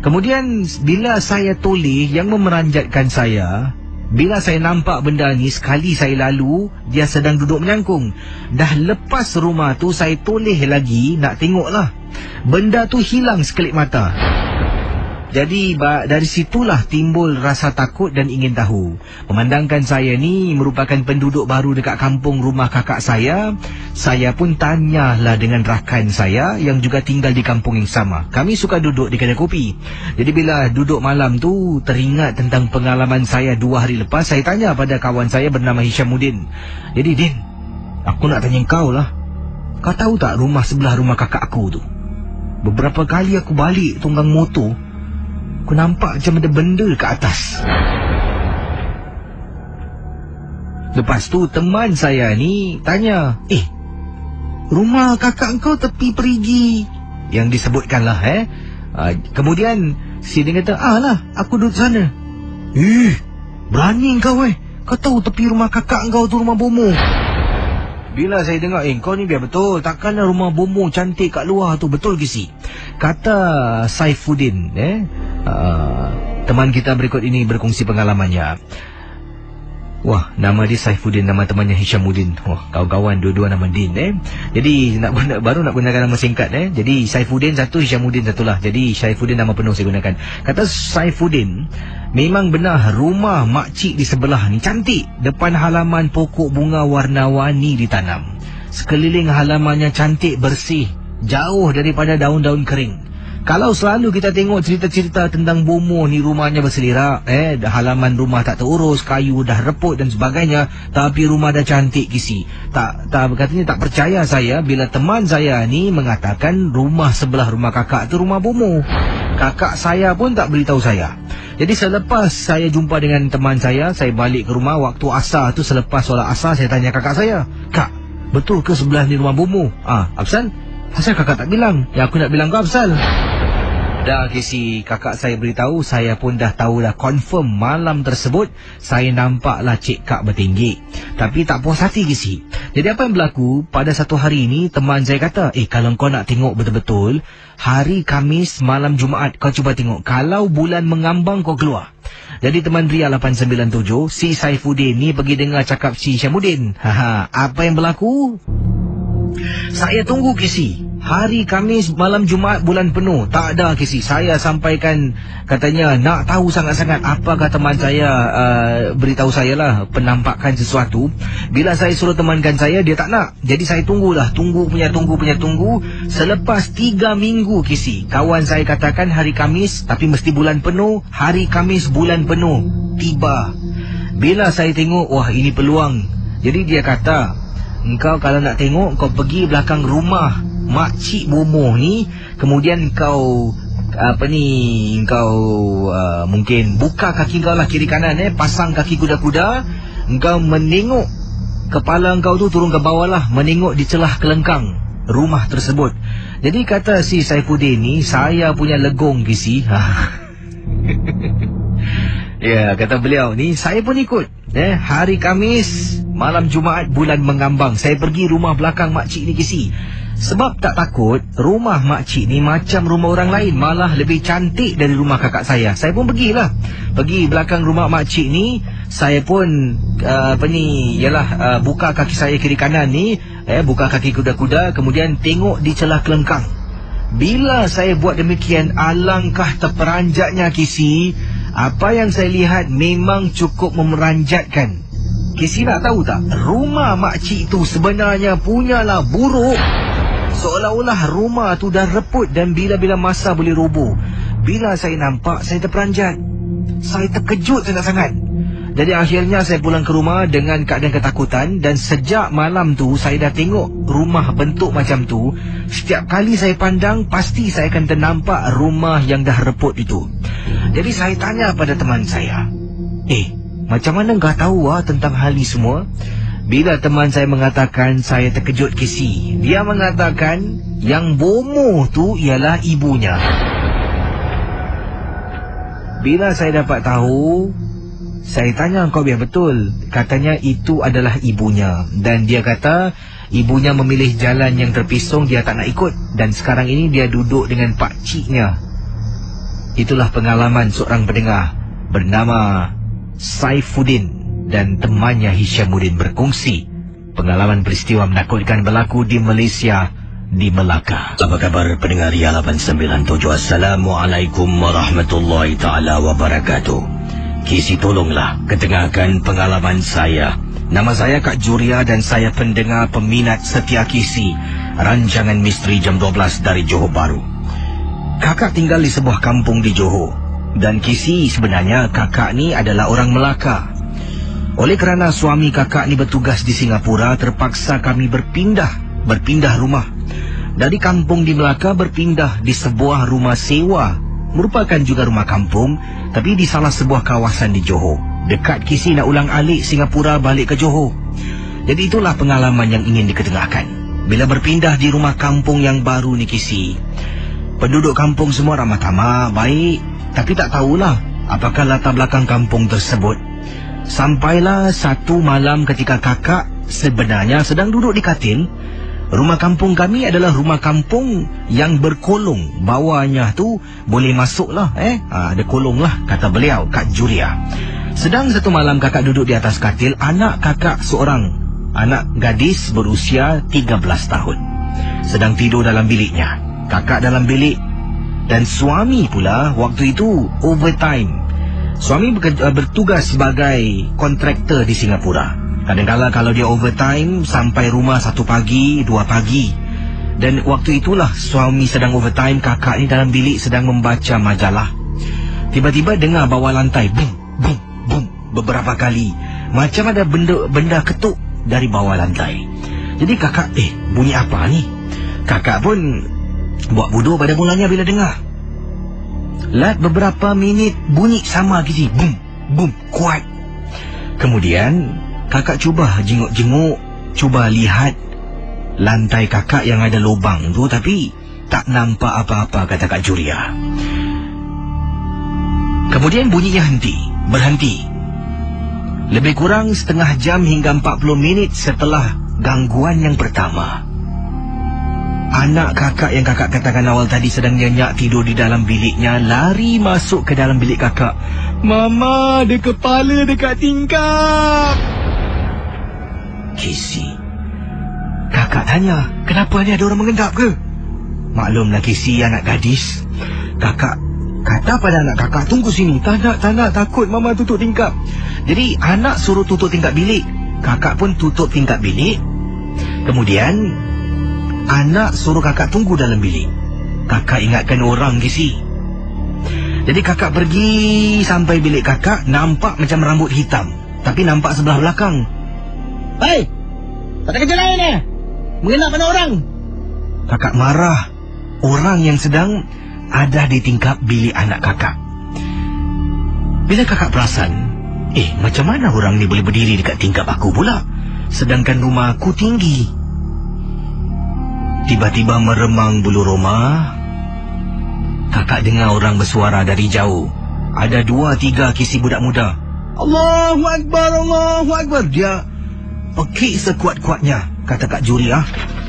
Kemudian bila saya toleh, yang memeranjatkan saya, bila saya nampak benda ni, sekali saya lalu, dia sedang duduk menyangkung. Dah lepas rumah tu saya toleh lagi nak tengoklah. Benda tu hilang sekelip mata. Jadi dari situlah timbul rasa takut dan ingin tahu. Memandangkan saya ni merupakan penduduk baru dekat kampung rumah kakak saya pun tanyalah dengan rakan saya yang juga tinggal di kampung yang sama. Kami suka duduk di kedai kopi. Jadi bila duduk malam tu, teringat tentang pengalaman saya 2 hari lepas. Saya tanya pada kawan saya bernama Hishamuddin. Jadi Din, aku nak tanya kau lah. Kau tahu tak rumah sebelah rumah kakak aku tu? Beberapa kali aku balik tunggang motor, aku nampak macam ada benda kat atas. Lepas tu teman saya ni tanya, rumah kakak kau tepi perigi, yang disebutkanlah kemudian si dia kata, lah aku duduk sana. Berani kau kau tahu tepi rumah kakak kau tu rumah bomoh. Bila saya dengar, kau ni biar betul, takkanlah rumah bomoh cantik kat luar tu, betul ke si? Kata Saifuddin, teman kita berikut ini berkongsi pengalamannya. Wah, nama dia Saifuddin, nama temannya Hishamuddin. Wah, kawan-kawan dua-dua nama Din. Jadi baru nak gunakan nama singkat. Jadi Saifuddin satu, Hishamuddin satulah. Jadi Saifuddin nama penuh saya gunakan. Kata Saifuddin, memang benar rumah makcik di sebelah ni cantik. Depan halaman pokok bunga warna-warni ditanam. Sekeliling halamannya cantik, bersih, jauh daripada daun-daun kering. Kalau selalu kita tengok cerita-cerita tentang bomoh ni, rumahnya berselirak, halaman rumah tak terurus, kayu dah reput dan sebagainya, tapi rumah dah cantik kisi. Katanya tak percaya saya bila teman saya ni mengatakan rumah sebelah rumah kakak tu rumah bomoh. Kakak saya pun tak beritahu saya. Jadi selepas saya jumpa dengan teman saya balik ke rumah waktu asar tu, selepas solat asar saya tanya kakak saya, "Kak, betul ke sebelah ni rumah bomoh?" "Apsal? Asal kakak tak bilang?" "Ya, aku nak bilang kau Apsal. Dah Kisi, kakak saya beritahu, saya pun dah tahu dah, confirm malam tersebut saya nampaklah Cik Kak bertinggi. Tapi tak puas hati Kisi. Jadi apa yang berlaku, pada satu hari ini teman saya kata, kalau kau nak tengok betul-betul, hari Khamis malam Jumaat kau cuba tengok, kalau bulan mengambang kau keluar. Jadi teman Ria 897, si Saifuddin ni pergi dengar cakap si Syamuddin. Apa yang berlaku? Saya tunggu Kisi, hari Khamis malam Jumaat bulan penuh, tak ada Kisi. Saya sampaikan, katanya nak tahu sangat-sangat apakah teman saya beritahu saya lah penampakan sesuatu. Bila saya suruh temankan saya, dia tak nak. Jadi saya tunggulah, tunggu. Selepas 3 minggu Kisi, kawan saya katakan hari Khamis tapi mesti bulan penuh. Hari Khamis bulan penuh tiba. Bila saya tengok, wah ini peluang. Jadi dia kata, engkau kalau nak tengok, kau pergi belakang rumah makcik bomoh ni, kemudian kau mungkin buka kaki kau lah kiri kanan, pasang kaki kuda-kuda, engkau menengok kepala engkau tu turun ke bawah lah, menengok di celah kelengkang rumah tersebut. Jadi kata si Saifuddin ni, saya punya legong Kisi. Ya, kata beliau ni, saya pun ikut. Hari Khamis malam Jumaat bulan mengambang, saya pergi rumah belakang makcik ni Kisi. Sebab tak takut, rumah makcik ni macam rumah orang lain, malah lebih cantik dari rumah kakak saya. Saya pun pergilah, pergi belakang rumah makcik ni. Saya pun buka kaki saya kiri kanan ni, buka kaki kuda-kuda, kemudian tengok di celah kelengkang. Bila saya buat demikian, alangkah terperanjatnya Kisi. Apa yang saya lihat memang cukup memeranjatkan. Kisi nak tahu tak, rumah makcik tu sebenarnya punyalah buruk. Seolah-olah rumah tu dah reput dan bila-bila masa boleh roboh. Bila saya nampak, saya terperanjat. Saya terkejut sangat-sangat. Jadi akhirnya saya pulang ke rumah dengan keadaan ketakutan. Dan sejak malam tu saya dah tengok rumah bentuk macam tu. Setiap kali saya pandang, pasti saya akan ternampak rumah yang dah reput itu. Jadi saya tanya pada teman saya, macam mana kau tahu tentang hal ni semua? Bila teman saya mengatakan, saya terkejut Kisi. Dia mengatakan yang bomoh tu ialah ibunya. Bila saya dapat tahu, saya tanya, kau biar betul. Katanya itu adalah ibunya. Dan dia kata ibunya memilih jalan yang terpisung, dia tak nak ikut. Dan sekarang ini dia duduk dengan pakciknya. Itulah pengalaman seorang pendengar bernama Saifuddin dan temannya Hisyamuddin berkongsi pengalaman peristiwa menakutkan berlaku di Malaysia, di Melaka. Apa kabar pendengar Ria 897? Assalamualaikum warahmatullahi ta'ala wabarakatuh. Kisi tolonglah ketengahkan pengalaman saya. Nama saya Kak Juria dan saya pendengar peminat setia Kisi, rancangan misteri jam 12 dari Johor Bahru. Kakak tinggal di sebuah kampung di Johor. Dan Kisi sebenarnya kakak ni adalah orang Melaka. Oleh kerana suami kakak ni bertugas di Singapura, terpaksa kami berpindah rumah. Dari kampung di Melaka berpindah di sebuah rumah sewa, merupakan juga rumah kampung, tapi di salah sebuah kawasan di Johor. Dekat Kisi nak ulang alik Singapura balik ke Johor. Jadi itulah pengalaman yang ingin diketengahkan. Bila berpindah di rumah kampung yang baru ni Kisi, penduduk kampung semua ramah tamah, baik. Tapi tak tahulah apakah latar belakang kampung tersebut. Sampailah satu malam ketika kakak sebenarnya sedang duduk di katil. Rumah kampung kami adalah rumah kampung yang berkolong. Bawahnya tu boleh masuk lah. Ada kolong lah, kata beliau, Kak Juria. Sedang satu malam kakak duduk di atas katil. Anak kakak seorang, anak gadis berusia 13 tahun, sedang tidur dalam biliknya. Kakak dalam bilik dan suami pula waktu itu overtime. Suami bertugas sebagai kontraktor di Singapura. Kadang-kadang kalau dia overtime sampai rumah 1 pagi, 2 pagi. Dan waktu itulah suami sedang overtime, kakak ni dalam bilik sedang membaca majalah. Tiba-tiba dengar bawah lantai bum bum bum beberapa kali, macam ada benda ketuk dari bawah lantai. Jadi kakak, bunyi apa ni? Kakak pun buat bodoh pada mulanya bila dengar. Lat beberapa minit bunyi sama Kisi, bum bum, kuat. Kemudian kakak cuba jenguk-jenguk, cuba lihat lantai kakak yang ada lubang tu, tapi tak nampak apa-apa, kata Kak Juria. Kemudian bunyinya berhenti. Lebih kurang setengah jam hingga 40 minit setelah gangguan yang pertama. Anak kakak yang kakak katakan awal tadi sedang nyenyak tidur di dalam biliknya lari masuk ke dalam bilik kakak. Mama, ada kepala dekat tingkap. Casey. Kakak tanya, kenapa ni ada orang mengendap ke? Maklumlah Casey anak gadis. Kakak kata pada anak kakak, tunggu sini. Tak nak, takut mama tutup tingkap. Jadi anak suruh tutup tingkap bilik. Kakak pun tutup tingkap bilik. Kemudian anak suruh kakak tunggu dalam bilik. Kakak ingatkan orang Casey. Jadi kakak pergi sampai bilik kakak, nampak macam rambut hitam, tapi nampak sebelah belakang. Hei, tak ada kerja lain eh? Mengenap mana orang? Kakak marah. Orang yang sedang ada di tingkap bilik anak kakak. Bila kakak perasan, macam mana orang ni boleh berdiri dekat tingkap aku pula, sedangkan rumah aku tinggi? Tiba-tiba meremang bulu roma. Kakak dengar orang bersuara dari jauh. Ada 2-3 kisi budak muda. Allahu Akbar, Allahu Akbar. Dia pekik sekuat-kuatnya, kata Kak Juria.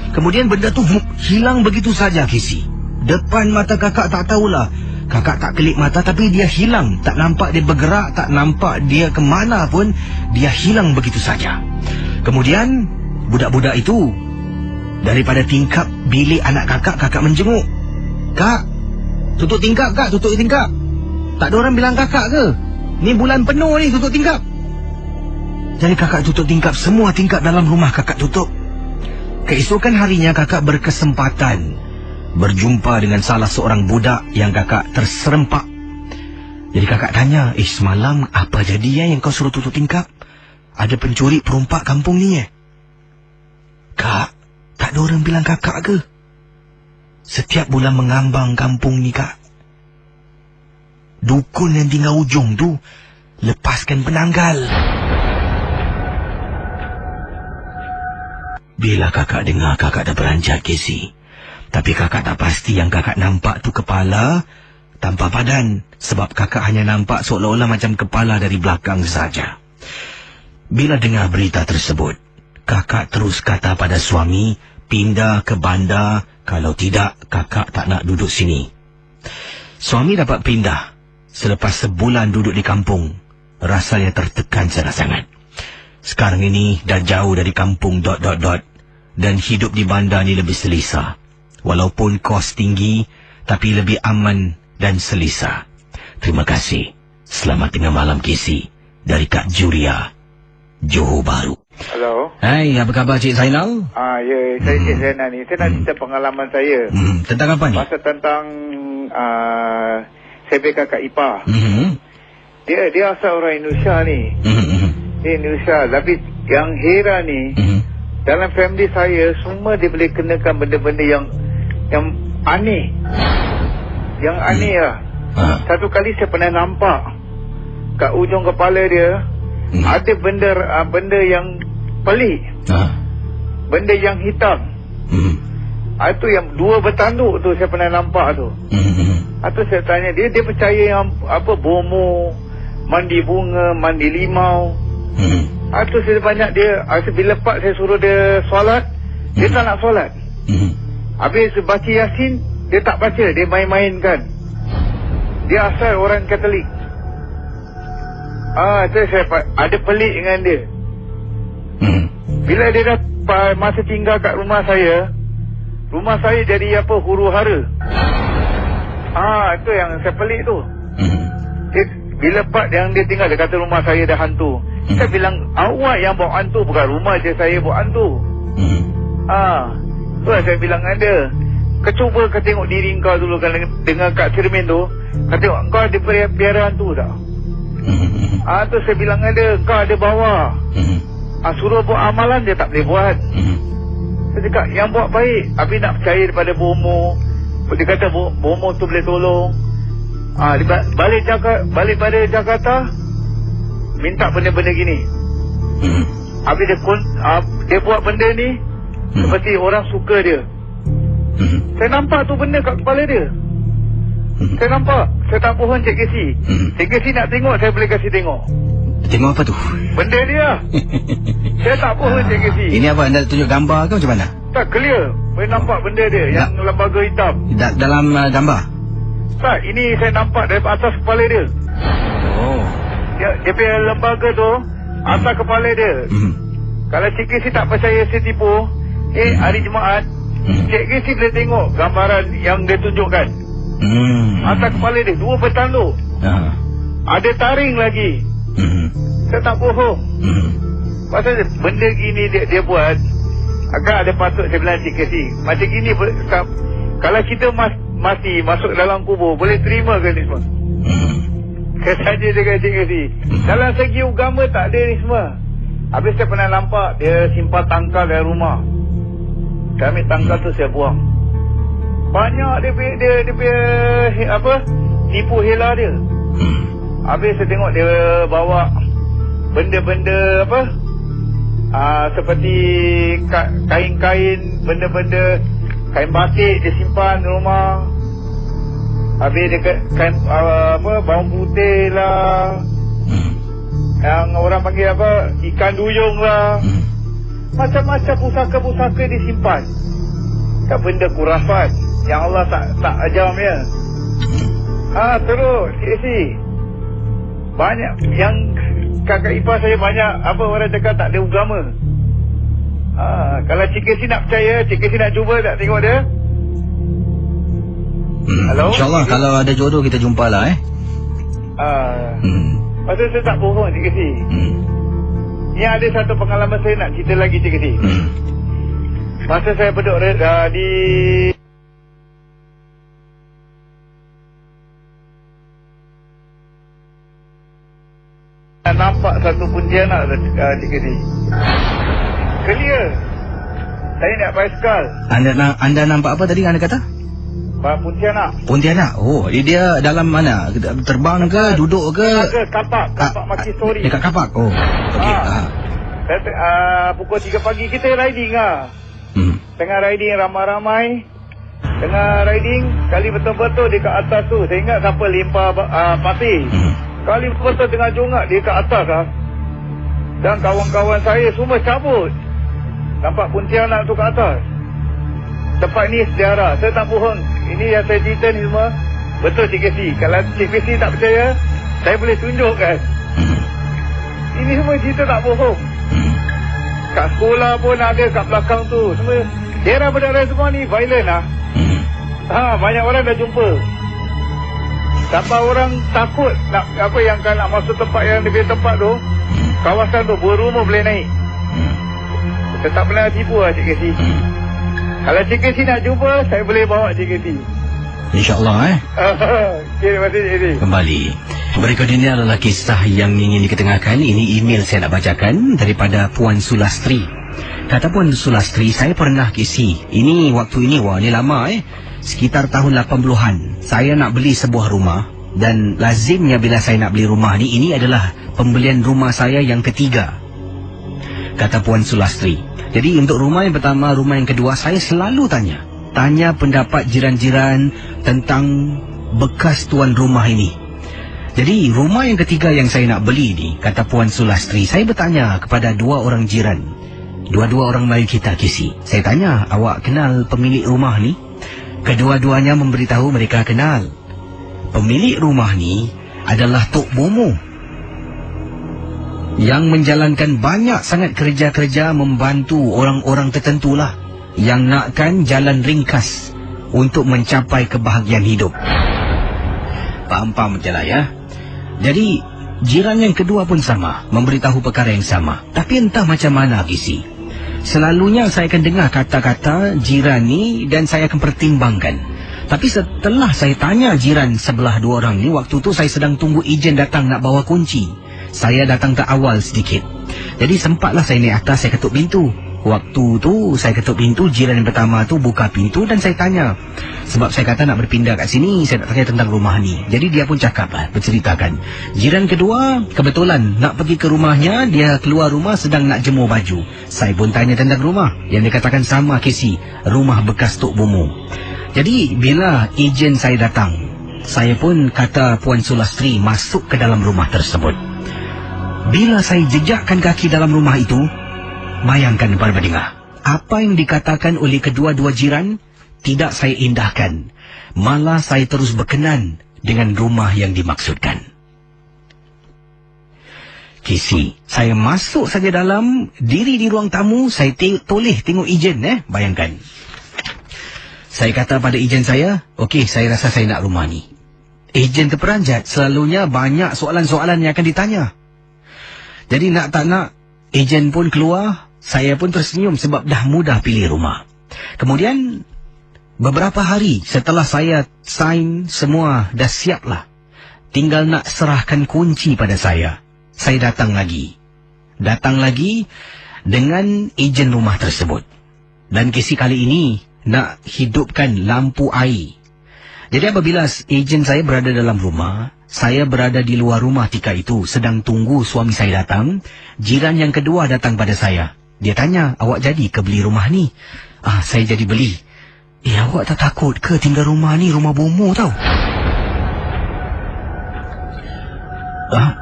Kemudian benda tu hilang begitu saja Kisi. Depan mata kakak tak tahulah. Kakak tak kelip mata tapi dia hilang. Tak nampak dia bergerak, tak nampak dia ke mana pun. Dia hilang begitu saja. Kemudian budak-budak itu daripada tingkap bilik anak kakak menjenguk. Kak, tutup tingkap kak, tutup tingkap. Tak ada orang bilang kakak ke? Ni bulan penuh ni tutup tingkap. Jadi kakak tutup tingkap, semua tingkap dalam rumah kakak tutup. Keesokan harinya kakak berkesempatan berjumpa dengan salah seorang budak yang kakak terserempak. Jadi kakak tanya, semalam apa jadi yang kau suruh tutup tingkap? Ada pencuri perompak kampung ni Kak, tak ada orang bilang kakak ke? Setiap bulan mengambang kampung ni kak. Dukun yang tinggal ujung tu lepaskan penanggal. Bila kakak dengar, kakak dah beranjak Casey. Tapi kakak tak pasti yang kakak nampak tu kepala tanpa badan. Sebab kakak hanya nampak seolah-olah macam kepala dari belakang saja. Bila dengar berita tersebut, kakak terus kata pada suami, pindah ke bandar. Kalau tidak, kakak tak nak duduk sini. Suami dapat pindah. Selepas sebulan duduk di kampung, rasanya tertekan sangat-sangat. Sekarang ini dah jauh dari kampung ... Dan hidup di bandar ni lebih selesa. Walaupun kos tinggi, tapi lebih aman dan selesa. Terima kasih. Selamat tengah malam Casey. Dari Kak Juria, Johor Bahru. Halo. Hai, apa khabar Cik Zainal? Ya, saya Cik Zainal ni. Saya nak cerita pengalaman saya. Tentang apa ni? Masa tentang saya beri kakak ipar. Dia asal orang Indonesia ni. Dia Indonesia. Tapi yang heran ni, dalam family saya, semua dia boleh kenakan benda-benda yang aneh. Yang aneh lah. Satu kali saya pernah nampak kat ujung kepala dia ada benda yang pelik. Benda yang hitam. Itu yang dua bertanduk tu saya pernah nampak tu. Itu saya tanya dia percaya yang apa, bomo, mandi bunga, mandi limau. Itu saya banyak dia. Bila pak saya suruh dia solat, dia tak nak solat. Habis baca Yasin, dia tak baca, dia main-mainkan. Dia asal orang Katolik. Itu saya ada pelik dengan dia. Bila dia dah masa tinggal kat rumah saya jadi apa, huru-hara. Itu yang saya pelik tu. Bila pak yang dia tinggal, dia kata rumah saya dah hantu. Saya bilang, awak yang bawa hantu, bukan rumah je saya bawa hantu. Tu lah saya bilang ada. Kau cuba kau tengok diri kau dulu, kan dengan kat cermin tu. Kau tengok kau ada piara hantu tak? Tu saya bilang ada. Kau ada bawa. Suruh buat amalan, dia tak boleh buat. Saya cakap, yang buat baik. Habis nak percaya daripada bomo. Dia kata bomo tu boleh tolong. Balik pada Jakarta, minta benda-benda gini. Habis dia buat benda ni seperti orang suka dia. Saya nampak tu benda kat kepala dia. Saya nampak. Saya tak bohong Cik Casey. Cik Casey nak tengok, saya boleh kasih tengok. Tengok apa tu? Benda dia. Saya tak bohong Cik Casey. Ini apa, anda tunjuk gambar ke macam mana? Tak, clear. Boleh nampak benda dia yang lembaga hitam. Dalam gambar? Tak, ini saya nampak dari atas kepala dia. Oh. Dia punya lembaga tu atas kepala dia. Kalau Cik Casey tak percaya saya tipu, hari Jumaat, Cik Casey boleh tengok gambaran yang dia tunjukkan. Atas kepala dia 2 bertanduk. Ada taring lagi. Saya tak bohong. Pasal benda gini dia buat, agak ada patut saya bilang Cik Casey. Macam gini, kalau kita mati masuk dalam kubur, boleh terima ke ni semua? Saya saja dengan Cik Casey. Dalam segi agama tak ada ni semua. Habis saya pernah nampak dia simpan tangkal dari rumah. Saya ambil tangkal tu saya buang. Banyak dia punya apa, tipu hela dia. Habis saya tengok dia bawa benda-benda apa, seperti kain-kain, benda-benda kain batik dia simpan di rumah. Habis dia kain apa, bawang putih lah, yang orang panggil apa, ikan duyung lah, macam-macam pusaka-pusaka disimpan. Tak benda kurafat yang Allah tak ajar dia. Terus Cik Casey, banyak yang kakak ipar saya banyak apa orang cakap tak ada agama. Kalau Cik Casey nak percaya, Cik Casey nak cuba tak tengok dia? Hello? InsyaAllah kalau ada jodoh kita jumpa lah Pasal saya tak bohong Cik Casey. Ni ada satu pengalaman saya nak cerita lagi Cik Casey. Masa saya duduk di nampak satu puntianak Cik Casey. Clear. Saya naik basikal. Anda nampak apa tadi anda kata? Pontianak. Pontianak. Oh, dia dalam mana? Terbang ke, duduk ke? Kapak maki story. Dekat kapak. Oh. Okey. Pukul 3 pagi kita riding Tengah riding ramai-ramai. Tengah riding, kali betul-betul dekat atas tu. Saya ingat siapa lempar pasir. Kali betul tengah jongak dekat atas Dan kawan-kawan saya semua cabut. Nampak Pontianak tu kat atas. Tempat ni sejarah. Saya tak bohong. Ini yang saya cerita ni semua betul Cik Casey. Kalau Cik Casey tak percaya, saya boleh tunjukkan. Ini semua cerita tak bohong. Kat sekolah pun ada, kat belakang tu. Semua daerah berdarah semua ni violent banyak orang dah jumpa. Sampai orang takut nak apa yang nak masuk tempat yang lebih tempat tu. Kawasan tu berumur boleh naik. Saya tak pernah tipu Cik Casey. Kalau Cik Casey nak jumpa, saya boleh bawa Cik Casey. InsyaAllah Terima kasih Cik Casey. Kembali. Berikut ini adalah kisah yang ingin diketengahkan. Ini email saya nak bacakan daripada Puan Sulastri. Kata Puan Sulastri, saya pernah Casey. Ini waktu ini, ini lama sekitar tahun 80-an. Saya nak beli sebuah rumah. Dan lazimnya bila saya nak beli rumah ni, ini adalah pembelian rumah saya yang ketiga. Kata Puan Sulastri. Jadi untuk rumah yang pertama, rumah yang kedua, saya selalu tanya pendapat jiran-jiran tentang bekas tuan rumah ini. Jadi rumah yang ketiga yang saya nak beli ni, kata Puan Sulastri, saya bertanya kepada 2 orang jiran. Dua-dua orang Melayu kita, Casey. Saya tanya, awak kenal pemilik rumah ni? Kedua-duanya memberitahu mereka kenal. Pemilik rumah ni adalah Tok Bomo, yang menjalankan banyak sangat kerja-kerja membantu orang-orang tertentulah yang nakkan jalan ringkas untuk mencapai kebahagiaan hidup. Faham-faham je lah ya. Jadi jiran yang kedua pun sama, memberitahu perkara yang sama. Tapi entah macam mana Casey, selalunya saya akan dengar kata-kata jiran ni dan saya akan pertimbangkan. Tapi setelah saya tanya jiran sebelah 2 orang ni, waktu tu saya sedang tunggu ejen datang nak bawa kunci. Saya datang terawal sedikit. Jadi sempatlah saya naik atas, saya ketuk pintu. Waktu tu saya ketuk pintu, jiran yang pertama tu buka pintu dan saya tanya. Sebab saya kata nak berpindah kat sini, saya nak tanya tentang rumah ni. Jadi dia pun cakap berceritakan. Jiran kedua kebetulan nak pergi ke rumahnya, dia keluar rumah sedang nak jemur baju. Saya pun tanya tentang rumah. Yang dia katakan sama Casey, rumah bekas Tok Bomo. Jadi bila ejen saya datang Saya pun, kata Puan Sulastri, masuk ke dalam rumah tersebut. Bila saya jejakkan kaki dalam rumah itu, bayangkan para pendengar, apa yang dikatakan oleh kedua-dua jiran tidak saya indahkan. Malah saya terus berkenan dengan rumah yang dimaksudkan. Kisi, saya masuk saja dalam, diri di ruang tamu, saya toleh tengok ejen, bayangkan. Saya kata pada ejen saya, okey, saya rasa saya nak rumah ni. Ejen terperanjat, selalunya banyak soalan-soalan yang akan ditanya. Jadi nak tak nak, ejen pun keluar, saya pun tersenyum sebab dah mudah pilih rumah. Kemudian, beberapa hari setelah saya sign, semua dah siap lah. Tinggal nak serahkan kunci pada saya. Saya datang lagi dengan ejen rumah tersebut. Dan kesi kali ini nak hidupkan lampu air. Jadi apabila ejen saya berada dalam rumah, saya berada di luar rumah ketika itu sedang tunggu suami saya datang. Jiran yang kedua datang pada saya. Dia tanya, awak jadi ke beli rumah ni? Saya jadi beli. Awak tak takut ke tinggal rumah ni, rumah bomoh tau?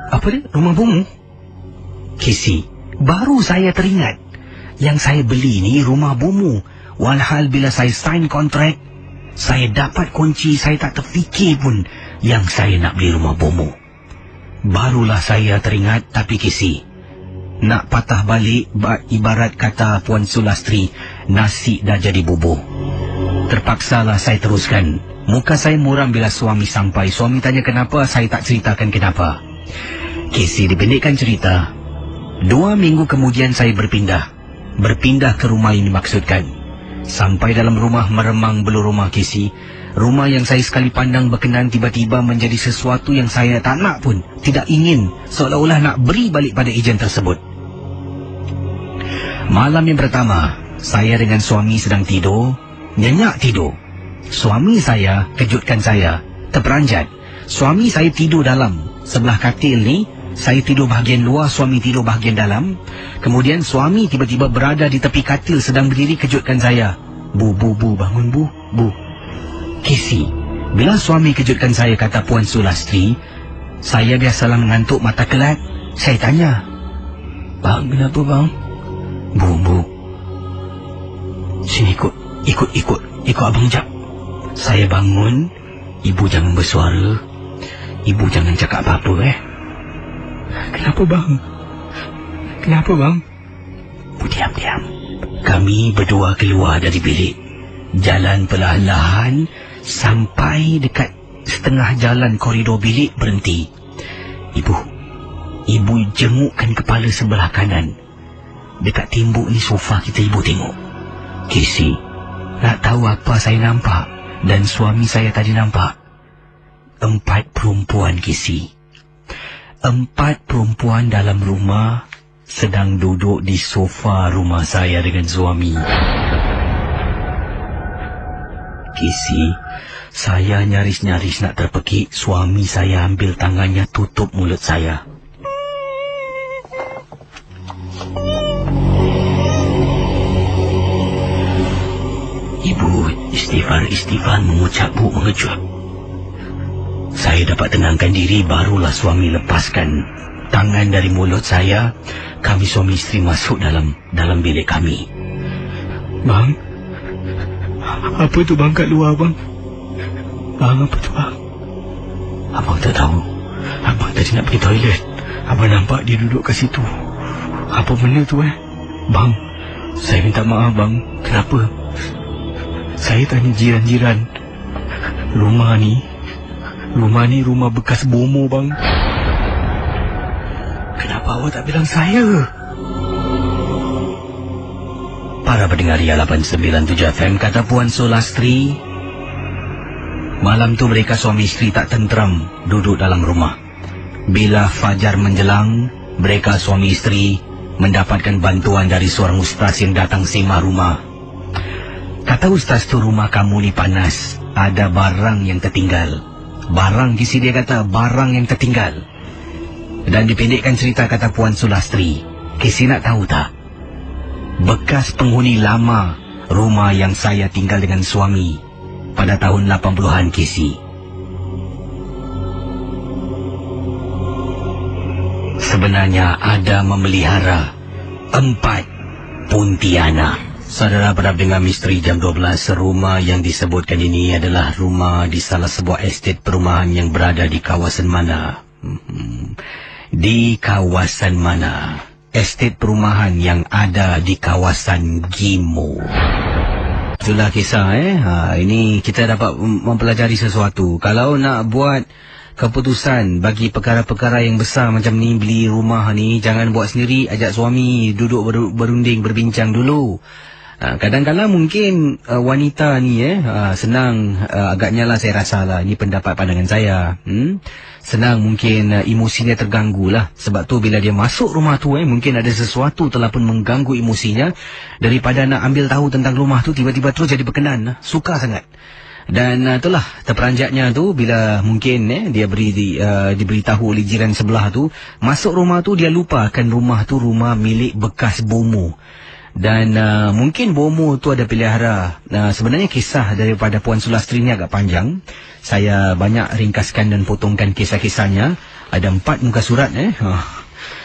Apa dia? Rumah bomoh? Kisi, baru saya teringat. Yang saya beli ni rumah bomoh. Walhal bila saya sign kontrak, saya dapat kunci, saya tak terfikir pun yang saya nak beli rumah bomoh. Barulah saya teringat, tapi Kisi, nak patah balik, ibarat kata Puan Sulastri, nasi dah jadi bubur. Terpaksalah saya teruskan. Muka saya muram bila suami sampai. Suami tanya kenapa, saya tak ceritakan kenapa. Kisi, dipendekkan cerita, 2 minggu kemudian saya berpindah ke rumah yang dimaksudkan. Sampai dalam rumah meremang belu rumah Kisi. Rumah yang saya sekali pandang berkenan tiba-tiba menjadi sesuatu yang saya tak nak pun, tidak ingin, seolah-olah nak beri balik pada ejen tersebut. Malam yang pertama, saya dengan suami sedang tidur, nyenyak tidur. Suami saya kejutkan saya, terperanjat. Suami saya tidur dalam, sebelah katil ni, saya tidur bahagian luar, suami tidur bahagian dalam. Kemudian suami tiba-tiba berada di tepi katil sedang berdiri, kejutkan saya. Bu, bangun bu. Kisi, bila suami kejutkan saya, kata Puan Sulastri, saya biasalah mengantuk mata kelat. Saya tanya, bang, kenapa bang? Bu, sini ikut abang jap. Saya bangun, ibu jangan bersuara, ibu jangan cakap apa-apa Kenapa bang? Bu, diam. Kami berdua keluar dari bilik. Jalan perlahan-lahan sampai dekat setengah jalan koridor bilik, berhenti. Ibu jengukkan kepala sebelah kanan. Dekat tembok ni sofa kita, ibu tengok. Kisi, nak tahu apa saya nampak dan suami saya tadi nampak? 4 perempuan, Kisi. 4 perempuan dalam rumah sedang duduk di sofa rumah saya dengan suami. Kisi, saya nyaris-nyaris nak terpekik. Suami saya ambil tangannya tutup mulut saya. Ibu istighfar mengucap, Bu, mengejut. Saya dapat tenangkan diri, barulah suami lepaskan tangan dari mulut saya. Kami suami isteri masuk dalam bilik kami. Bang, apa tu bang kat luar bang? Bang, apa tu bang? Abang tak tahu. Abang tadi nak pergi toilet. Abang nampak dia duduk kat situ. Apa benda tu Bang, saya minta maaf bang. Kenapa? Saya tanya jiran-jiran. Rumah ni rumah bekas bomoh bang. Kenapa awak tak bilang saya? Para pendengar Ria 897 FM, kata Puan Sulastri, malam tu mereka suami isteri tak tenteram duduk dalam rumah. Bila fajar menjelang, mereka suami isteri mendapatkan bantuan dari seorang ustaz yang datang semak rumah. Kata ustaz tu, rumah kamu ni panas, ada barang yang tertinggal. Barang, Kisi, dia kata barang yang tertinggal. Dan dipendekkan cerita, kata Puan Sulastri, Kisi nak tahu tak? Bekas penghuni lama rumah yang saya tinggal dengan suami pada tahun 80-an, Kisi. sebenarnya ada memelihara 4 Pontianak. Saudara pendengar Misteri Jam 12, rumah yang disebutkan ini adalah rumah di salah sebuah estet perumahan yang berada di kawasan mana? Di kawasan mana? Estet perumahan yang ada di kawasan Gimo. Itulah kisah ini kita dapat mempelajari sesuatu. Kalau nak buat keputusan bagi perkara-perkara yang besar macam ni, beli rumah ni, jangan buat sendiri, ajak suami duduk berunding, berbincang dulu. Kadang-kadang mungkin wanita ni senang, agaknya lah saya rasa lah, ini pendapat pandangan saya, senang mungkin emosinya terganggu lah. Sebab tu bila dia masuk rumah tu mungkin ada sesuatu telah pun mengganggu emosinya. Daripada nak ambil tahu tentang rumah tu, tiba-tiba terus jadi berkenan, suka sangat. Dan itulah terperanjatnya tu bila mungkin dia diberitahu oleh jiran sebelah tu, masuk rumah tu dia lupa akan rumah tu rumah milik bekas bomo. Dan mungkin bomo tu ada pelihara. Sebenarnya kisah daripada Puan Sulastri ni agak panjang. Saya banyak ringkaskan dan potongkan kisah-kisahnya. Ada 4 muka surat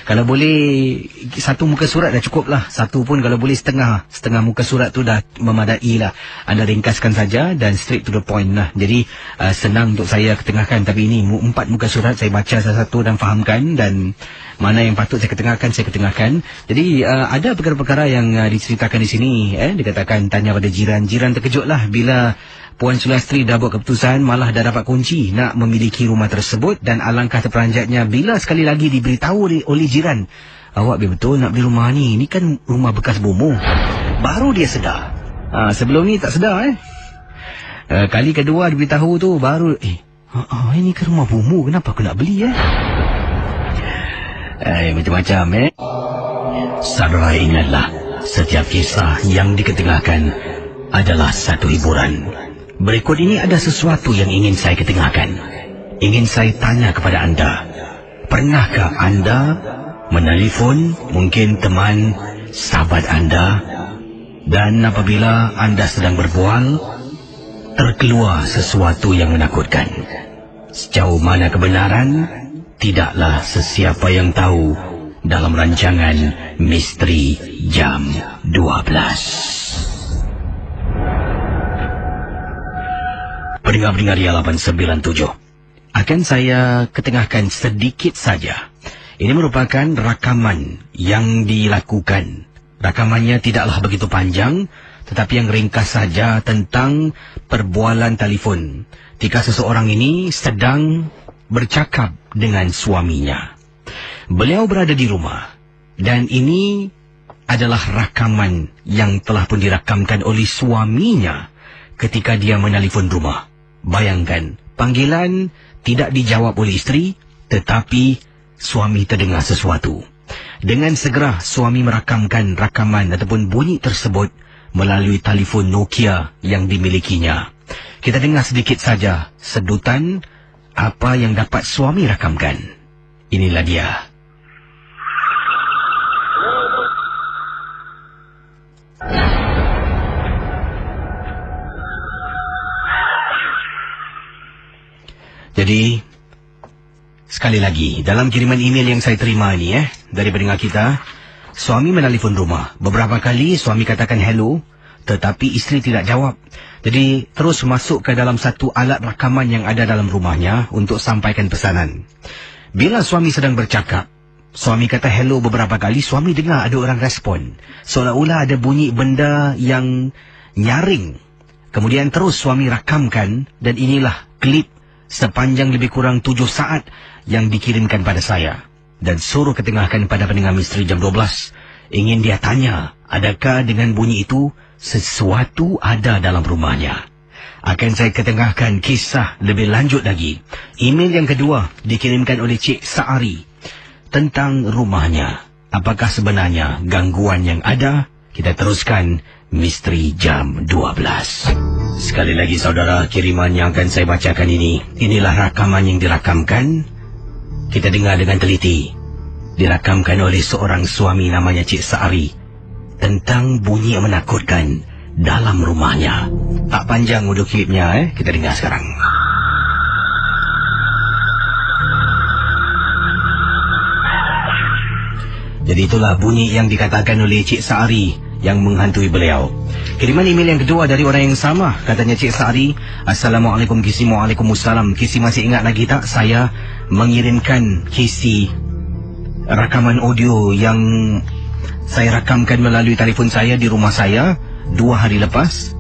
Kalau boleh 1 muka surat dah cukup lah. 1 pun kalau boleh setengah muka surat tu dah memadai lah. Anda ringkaskan saja dan straight to the point lah. Jadi senang untuk saya ketengahkan. Tapi ini 4 muka surat, saya baca satu-satu dan fahamkan. Dan mana yang patut saya ketengahkan. Jadi ada perkara-perkara yang diceritakan di sini. Dikatakan tanya pada jiran. Jiran terkejutlah bila Puan Sulastri dah buat keputusan, malah dah dapat kunci nak memiliki rumah tersebut. Dan alangkah terperanjatnya bila sekali lagi diberitahu oleh jiran, awak betul nak beli rumah ni, ni kan rumah bekas bomo. Baru dia sedar. Sebelum ni tak sedar kali kedua diberitahu tu baru ini kan rumah bomo, kenapa aku nak beli macam-macam Saudara ingatlah, setiap kisah yang diketengahkan adalah satu hiburan. Berikut ini ada sesuatu yang ingin saya ketengahkan. Ingin saya tanya kepada anda. Pernahkah anda menelpon mungkin teman, sahabat anda, dan apabila anda sedang berbual, terkeluar sesuatu yang menakutkan? Sejauh mana kebenaran, tidaklah sesiapa yang tahu dalam rancangan Misteri Jam 12. Pendengar-pendengar Ria 897, akan saya ketengahkan sedikit saja. Ini merupakan rakaman yang dilakukan. Rakamannya tidaklah begitu panjang, tetapi yang ringkas saja tentang perbualan telefon ketika seseorang ini sedang bercakap dengan suaminya. Beliau berada di rumah, dan ini adalah rakaman yang telah pun dirakamkan oleh suaminya ketika dia menelpon rumah. Bayangkan, panggilan tidak dijawab oleh isteri, tetapi suami terdengar sesuatu. Dengan segera suami merakamkan rakaman ataupun bunyi tersebut melalui telefon Nokia yang dimilikinya. Kita dengar sedikit saja sedutan apa yang dapat suami rakamkan. Inilah dia. Jadi, sekali lagi, dalam kiriman email yang saya terima ini dari pendengar kita, suami menelpon rumah. Beberapa kali suami katakan hello, tetapi isteri tidak jawab. Jadi, terus masuk ke dalam satu alat rakaman yang ada dalam rumahnya untuk sampaikan pesanan. Bila suami sedang bercakap, suami kata hello beberapa kali, suami dengar ada orang respon. Seolah-olah ada bunyi benda yang nyaring. Kemudian terus suami rakamkan, dan inilah klip sepanjang lebih kurang 7 saat yang dikirimkan pada saya. Dan suruh ketengahkan pada pendengar Misteri Jam 12. Ingin dia tanya, adakah dengan bunyi itu sesuatu ada dalam rumahnya? Akan saya ketengahkan kisah lebih lanjut lagi. Email yang kedua dikirimkan oleh Cik Saari tentang rumahnya. Apakah sebenarnya gangguan yang ada? Kita teruskan Misteri Jam 12. Sekali lagi saudara, kiriman yang akan saya bacakan ini, inilah rakaman yang dirakamkan. Kita dengar dengan teliti. Dirakamkan oleh seorang suami namanya Cik Saari tentang bunyi yang menakutkan dalam rumahnya. Tak panjang audio klipnya, kita dengar sekarang. Jadi itulah bunyi yang dikatakan oleh Cik Saari yang menghantui beliau. Kiriman email yang kedua dari orang yang sama. Katanya Cik Saari, Assalamualaikum Kisi, Waalaikumsalam. Kisi masih ingat lagi tak saya mengirimkan Kisi rakaman audio yang saya rakamkan melalui telefon saya di rumah saya 2 hari lepas?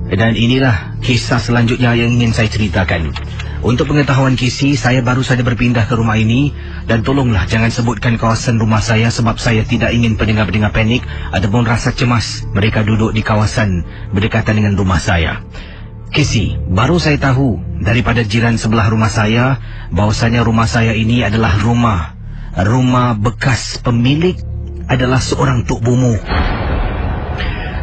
Dan inilah kisah selanjutnya yang ingin saya ceritakan. Untuk pengetahuan Kisi, saya baru saja berpindah ke rumah ini dan tolonglah jangan sebutkan kawasan rumah saya sebab saya tidak ingin pendengar-pendengar panik ataupun rasa cemas mereka duduk di kawasan berdekatan dengan rumah saya. Kisi, baru saya tahu daripada jiran sebelah rumah saya bahawasanya rumah saya ini adalah rumah bekas pemilik adalah seorang Tok Bomo.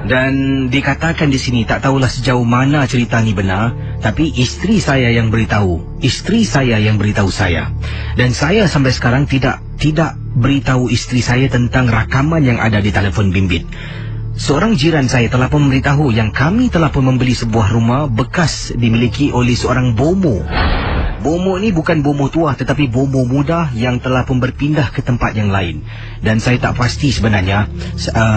Dan dikatakan di sini, tak tahulah sejauh mana cerita ni benar, tapi isteri saya yang beritahu. Isteri saya yang beritahu saya. Dan saya sampai sekarang tidak beritahu isteri saya tentang rakaman yang ada di telefon bimbit. Seorang jiran saya telah pun memberitahu yang kami telah pun membeli sebuah rumah bekas dimiliki oleh seorang bomo. Bomo ni bukan bomo tua tetapi bomo muda yang telah pun berpindah ke tempat yang lain. Dan saya tak pasti sebenarnya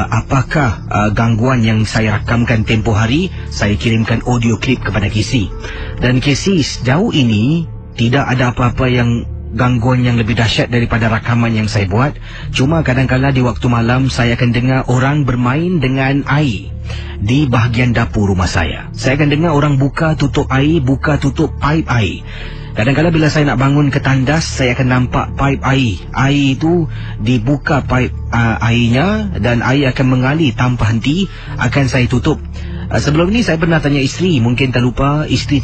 apakah gangguan yang saya rakamkan tempoh hari. Saya kirimkan audio klip kepada Kisi. Dan Kisi, sejauh ini tidak ada apa-apa yang gangguan yang lebih dahsyat daripada rakaman yang saya buat. Cuma kadang-kadang di waktu malam saya akan dengar orang bermain dengan air di bahagian dapur rumah saya. Saya akan dengar orang buka tutup air, buka tutup paip air. Kadang-kadang bila saya nak bangun ke tandas, saya akan nampak paip air. Air itu dibuka paip airnya dan air akan mengalir tanpa henti. Akan saya tutup. Sebelum ini saya pernah tanya isteri, mungkin terlupa. Isteri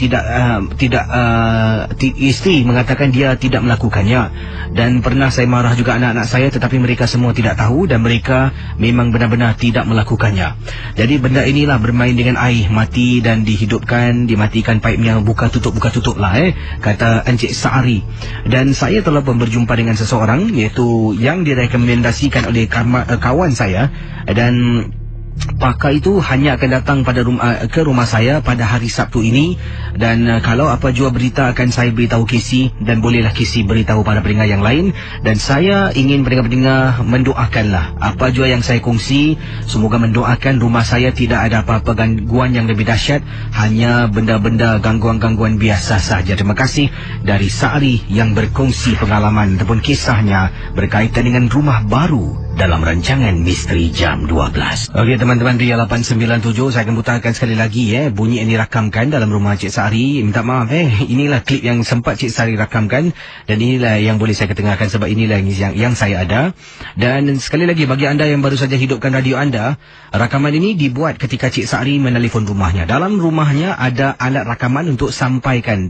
isteri mengatakan dia tidak melakukannya. Dan pernah saya marah juga anak-anak saya, tetapi mereka semua tidak tahu dan mereka memang benar-benar tidak melakukannya. Jadi benda inilah bermain dengan air, mati dan dihidupkan, dimatikan paipnya, buka tutup lah kata Encik Saari. Dan saya telah pun berjumpa dengan seseorang iaitu yang direkomendasikan oleh kawan saya, dan pakar itu hanya akan datang ke rumah saya pada hari Sabtu ini. Dan kalau apa jua berita akan saya beritahu Kisi, dan bolehlah Kisi beritahu para pendengar yang lain. Dan saya ingin pendengar-pendengar mendoakanlah apa jua yang saya kongsi. Semoga mendoakan rumah saya tidak ada apa-apa gangguan yang lebih dahsyat, hanya benda-benda gangguan-gangguan biasa saja. Terima kasih dari Saari yang berkongsi pengalaman ataupun kisahnya berkaitan dengan rumah baru dalam rancangan Misteri Jam 12. Okey teman-teman, Ria 897, saya akan putarkan sekali lagi bunyi yang dirakamkan dalam rumah Cik Saari. Minta maaf inilah klip yang sempat Cik Saari rakamkan dan inilah yang boleh saya ketengahkan sebab inilah yang saya ada. Dan sekali lagi bagi anda yang baru saja hidupkan radio anda, rakaman ini dibuat ketika Cik Saari menelefon rumahnya. Dalam rumahnya ada alat rakaman untuk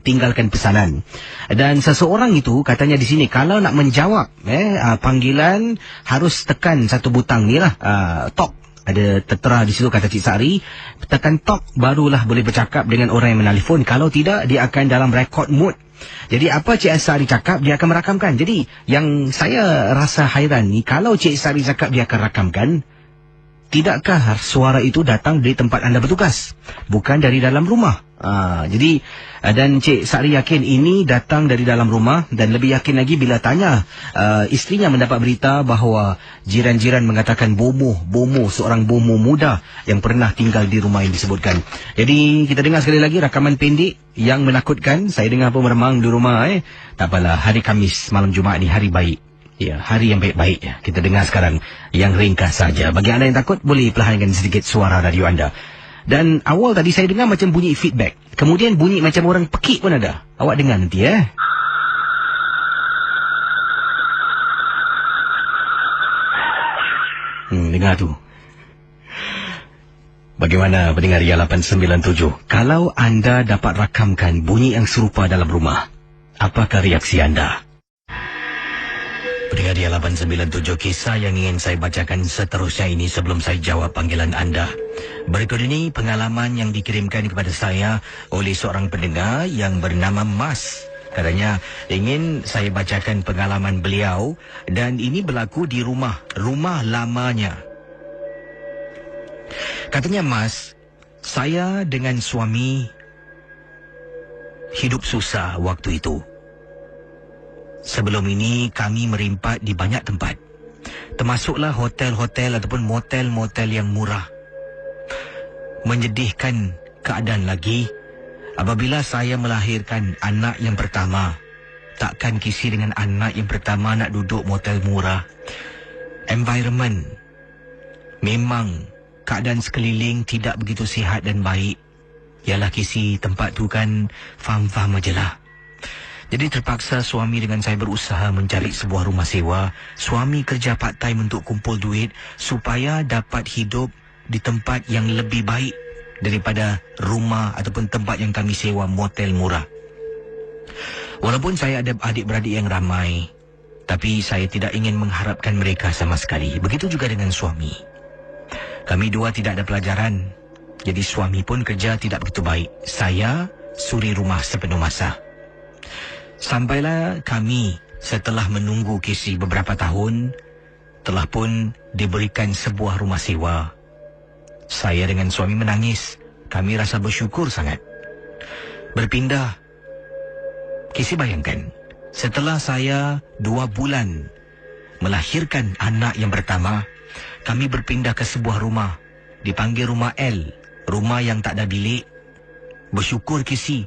tinggalkan pesanan. Dan seseorang itu katanya di sini kalau nak menjawab panggilan harus tekan satu butang ni lah, talk. Ada tertera di situ kata Cik Saari, tekan talk barulah boleh bercakap dengan orang yang menelefon. Kalau tidak, dia akan dalam record mode. Jadi apa Cik Saari cakap, dia akan merakamkan. Jadi yang saya rasa hairan ni, kalau Cik Saari cakap dia akan rakamkan, tidakkah suara itu datang dari tempat anda bertugas, bukan dari dalam rumah? Dan Cik Saari yakin ini datang dari dalam rumah, dan lebih yakin lagi bila tanya isterinya mendapat berita bahawa jiran-jiran mengatakan bomo, seorang bomo muda yang pernah tinggal di rumah yang disebutkan. Jadi kita dengar sekali lagi rakaman pendek yang menakutkan. Saya dengar pun meremang di rumah. Tak apalah, hari Khamis malam Jumaat ni hari baik. Ya, hari yang baik-baik ya. Kita dengar sekarang yang ringkas saja. Bagi anda yang takut, boleh perlahankan sedikit suara radio anda. Dan awal tadi saya dengar macam bunyi feedback. Kemudian bunyi macam orang pekik pun ada. Awak dengar nanti dengar tu. Bagaimana pendengar Ria 897? Kalau anda dapat rakamkan bunyi yang serupa dalam rumah, apakah reaksi anda? Pendengar Ria 897, kisah yang ingin saya bacakan seterusnya ini sebelum saya jawab panggilan anda. Berikut ini pengalaman yang dikirimkan kepada saya oleh seorang pendengar yang bernama Mas. Katanya ingin saya bacakan pengalaman beliau dan ini berlaku di rumah lamanya. Katanya, Mas, saya dengan suami hidup susah waktu itu. Sebelum ini kami merimpat di banyak tempat. Termasuklah hotel-hotel ataupun motel-motel yang murah. Menyedihkan keadaan lagi, apabila saya melahirkan anak yang pertama, takkan kisi dengan anak yang pertama nak duduk motel murah. Environment, memang keadaan sekeliling tidak begitu sihat dan baik. Yalah kisi tempat tu kan faham-faham ajalah. Jadi terpaksa suami dengan saya berusaha mencari sebuah rumah sewa. Suami kerja part time untuk kumpul duit supaya dapat hidup di tempat yang lebih baik daripada rumah ataupun tempat yang kami sewa motel murah. Walaupun saya ada adik-beradik yang ramai, tapi saya tidak ingin mengharapkan mereka sama sekali. Begitu juga dengan suami. Kami dua tidak ada pelajaran, jadi suami pun kerja tidak begitu baik. Saya suri rumah sepenuh masa. Sampailah kami setelah menunggu kisi beberapa tahun, telah pun diberikan sebuah rumah sewa. Saya dengan suami menangis. Kami rasa bersyukur sangat. Berpindah. Kisi bayangkan, setelah saya 2 bulan melahirkan anak yang pertama, kami berpindah ke sebuah rumah, dipanggil rumah L, rumah yang tak ada bilik. Bersyukur kisi,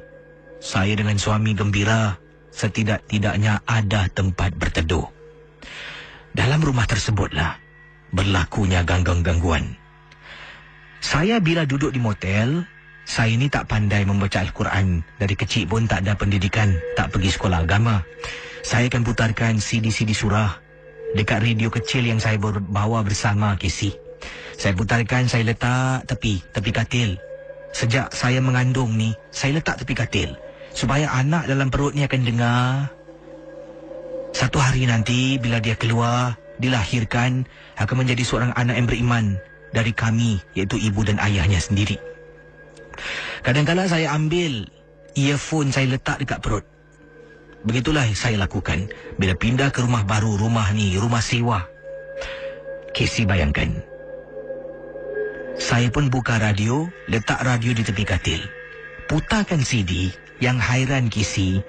saya dengan suami gembira, setidak-tidaknya ada tempat berteduh. Dalam rumah tersebutlah berlakunya gangguan-gangguan. Saya bila duduk di motel, saya ini tak pandai membaca Al-Quran. Dari kecil pun tak ada pendidikan, tak pergi sekolah agama. Saya akan putarkan CD-CD surah dekat radio kecil yang saya bawa bersama kisi. Saya putarkan, saya letak tepi katil. Sejak saya mengandung ni, saya letak tepi katil supaya anak dalam perut ni akan dengar. Satu hari nanti bila dia keluar, dilahirkan, akan menjadi seorang anak yang beriman dari kami, iaitu ibu dan ayahnya sendiri. Kadang-kadang saya ambil earphone, saya letak dekat perut. Begitulah saya lakukan bila pindah ke rumah baru. Rumah ni rumah sewa. Kisi bayangkan, saya pun buka radio, letak radio di tepi katil, putarkan CD. Yang hairan kisi,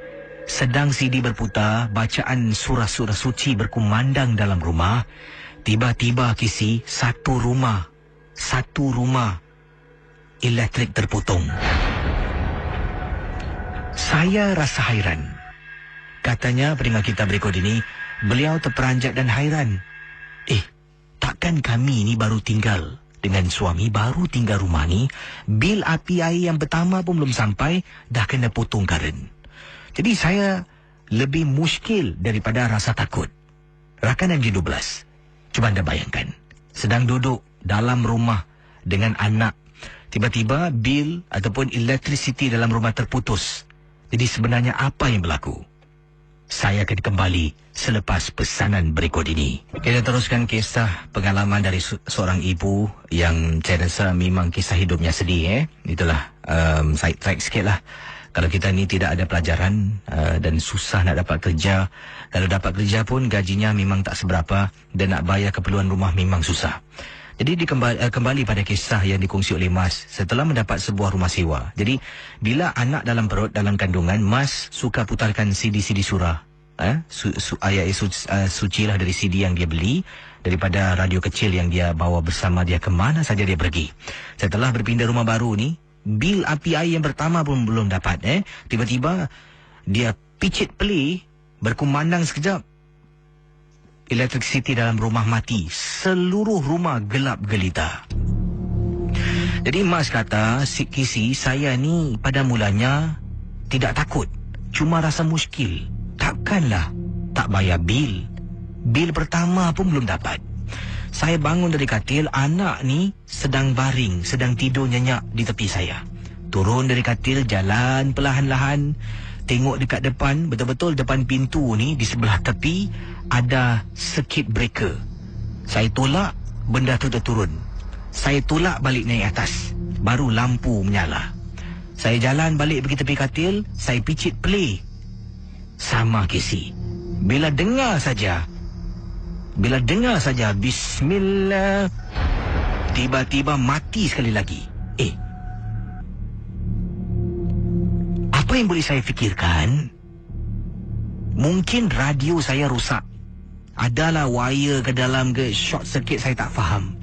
sedang CD berputar, bacaan surah-surah suci berkumandang dalam rumah. Tiba-tiba kisi, satu rumah elektrik terpotong. Saya rasa hairan. Katanya pendengar kita berikut ini, beliau terperanjat dan hairan. Takkan kami ni baru tinggal dengan suami, baru tinggal rumah ni, bil api air yang pertama pun belum sampai, dah kena potong karen. Jadi saya lebih muskil daripada rasa takut. Rakanan G12, cuba anda bayangkan, sedang duduk dalam rumah dengan anak, tiba-tiba bil ataupun elektrisiti dalam rumah terputus. Jadi sebenarnya apa yang berlaku? Saya akan kembali selepas pesanan berikut ini. Kita teruskan kisah pengalaman dari seorang ibu yang saya rasa memang kisah hidupnya sedih. Itulah side track sikit lah. Kalau kita ni tidak ada pelajaran dan susah nak dapat kerja. Kalau dapat kerja pun gajinya memang tak seberapa, dan nak bayar keperluan rumah memang susah. Jadi kembali pada kisah yang dikongsi oleh Mas setelah mendapat sebuah rumah sewa. Jadi bila anak dalam perut, dalam kandungan, Mas suka putarkan CD-CD surah, ayat suci lah dari CD yang dia beli, daripada radio kecil yang dia bawa bersama dia ke mana saja dia pergi. Setelah berpindah rumah baru ni, bil api air yang pertama pun belum dapat. Tiba-tiba dia picit play, berkumandang sekejap, elektrisiti dalam rumah mati. Seluruh rumah gelap gelita. Jadi Mas kata, kisi, saya ni pada mulanya tidak takut, cuma rasa muskil. Takkanlah tak bayar bil. Bil pertama pun belum dapat. Saya bangun dari katil, anak ni sedang baring, sedang tidur nyenyak di tepi saya. Turun dari katil, jalan perlahan-lahan, tengok dekat depan, betul-betul depan pintu ni, di sebelah tepi ada circuit breaker. Saya tolak, benda tu terturun. Saya tolak balik naik atas, baru lampu menyala. Saya jalan balik pergi tepi katil, saya picit play. Sama kisi, bila dengar saja bismillah, tiba-tiba mati sekali lagi. Apa yang boleh saya fikirkan? Mungkin radio saya rusak. adalah wire ke dalam ke short circuit, saya tak faham.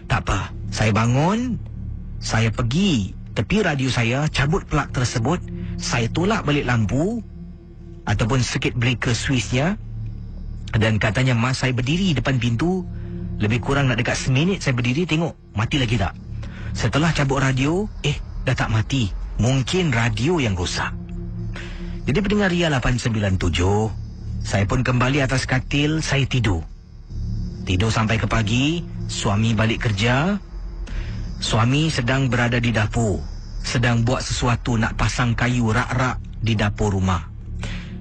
Tak apa, saya bangun, saya pergi tepi radio saya, cabut plug tersebut, saya tolak balik lampu ataupun circuit breaker switchnya, dan katanya mas saya berdiri depan pintu, lebih kurang nak dekat seminit saya berdiri, tengok mati lagi tak. Setelah cabut radio, dah tak mati. Mungkin radio yang rosak. Jadi pendengar Ria 897, saya pun kembali atas katil, saya tidur sampai ke pagi. Suami balik kerja. Suami sedang berada di dapur, sedang buat sesuatu, nak pasang kayu rak-rak di dapur rumah.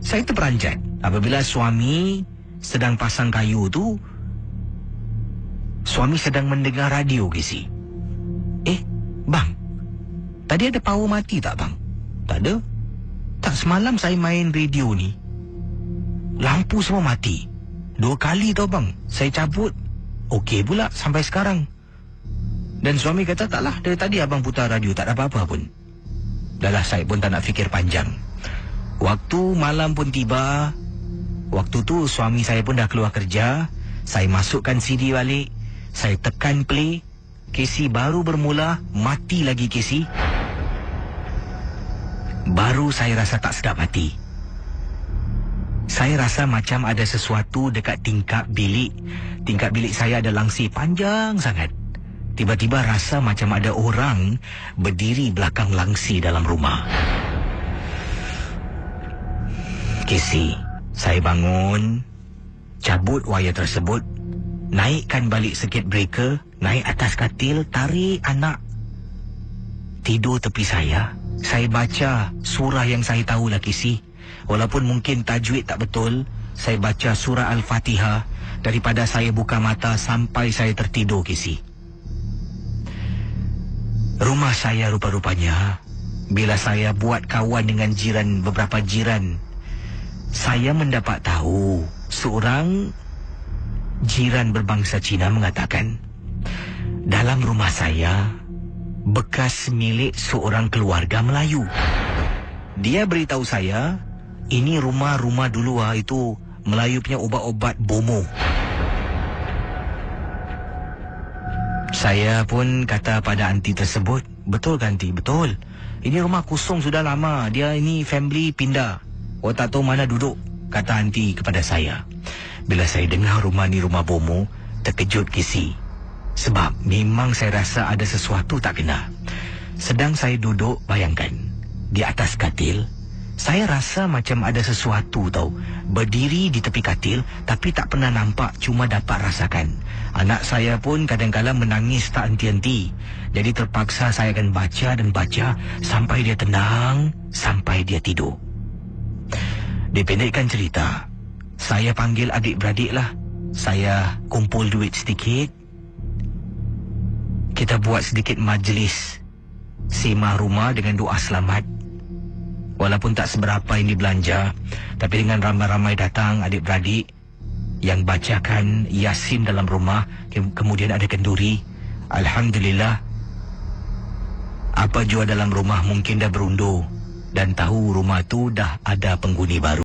Saya terperanjat apabila suami sedang pasang kayu tu, suami sedang mendengar radio, Casey. Bang, tadi ada power mati tak bang? Tak ada. Tak, semalam saya main radio ni, lampu semua mati 2 kali tau bang. Saya cabut, okey pula sampai sekarang. Dan suami kata, taklah, dari tadi abang putar radio, tak ada apa-apa pun. Dahlah, saya pun tak nak fikir panjang. Waktu malam pun tiba. Waktu tu suami saya pun dah keluar kerja. Saya masukkan CD balik, saya tekan play. Casey, baru bermula mati lagi, Casey. Baru saya rasa tak sedap hati. Saya rasa macam ada sesuatu dekat tingkap bilik. Tingkap bilik saya ada langsir panjang sangat. Tiba-tiba rasa macam ada orang berdiri belakang langsir dalam rumah. Casey, saya bangun, cabut wayar tersebut, naikkan balik circuit breaker, naik atas katil, tarik anak tidur tepi saya. Saya baca surah yang saya tahu lah, Casey. Walaupun mungkin tajwid tak betul, saya baca surah Al-Fatihah daripada saya buka mata sampai saya tertidur, Casey. Rumah saya rupa-rupanya, bila saya buat kawan dengan jiran, beberapa jiran, saya mendapat tahu seorang jiran berbangsa Cina mengatakan, dalam rumah saya bekas milik seorang keluarga Melayu. Dia beritahu saya, ini rumah dulu itu Melayu punya ubat-ubat bomo. Saya pun kata pada anti tersebut, betul kan anti? Betul. Ini rumah kosong sudah lama. Dia ini family pindah. Tak tahu mana duduk, kata anti kepada saya. Bila saya dengar rumah ni rumah bomo, terkejut, Casey. Sebab memang saya rasa ada sesuatu tak kena. Sedang saya duduk, bayangkan, di atas katil, saya rasa macam ada sesuatu tau, berdiri di tepi katil, tapi tak pernah nampak, cuma dapat rasakan. Anak saya pun kadang-kadang menangis tak henti-henti. Jadi terpaksa saya akan baca dan baca sampai dia tenang, sampai dia tidur. Dipendekkan cerita, saya panggil adik-beradik lah. Saya kumpul duit sedikit, kita buat sedikit majlis semah rumah dengan doa selamat. Walaupun tak seberapa yang dibelanja, tapi dengan ramai-ramai datang adik-beradik yang bacakan Yasin dalam rumah, kemudian ada kenduri. Alhamdulillah, apa jua dalam rumah mungkin dah berundur dan tahu rumah tu dah ada penghuni baru.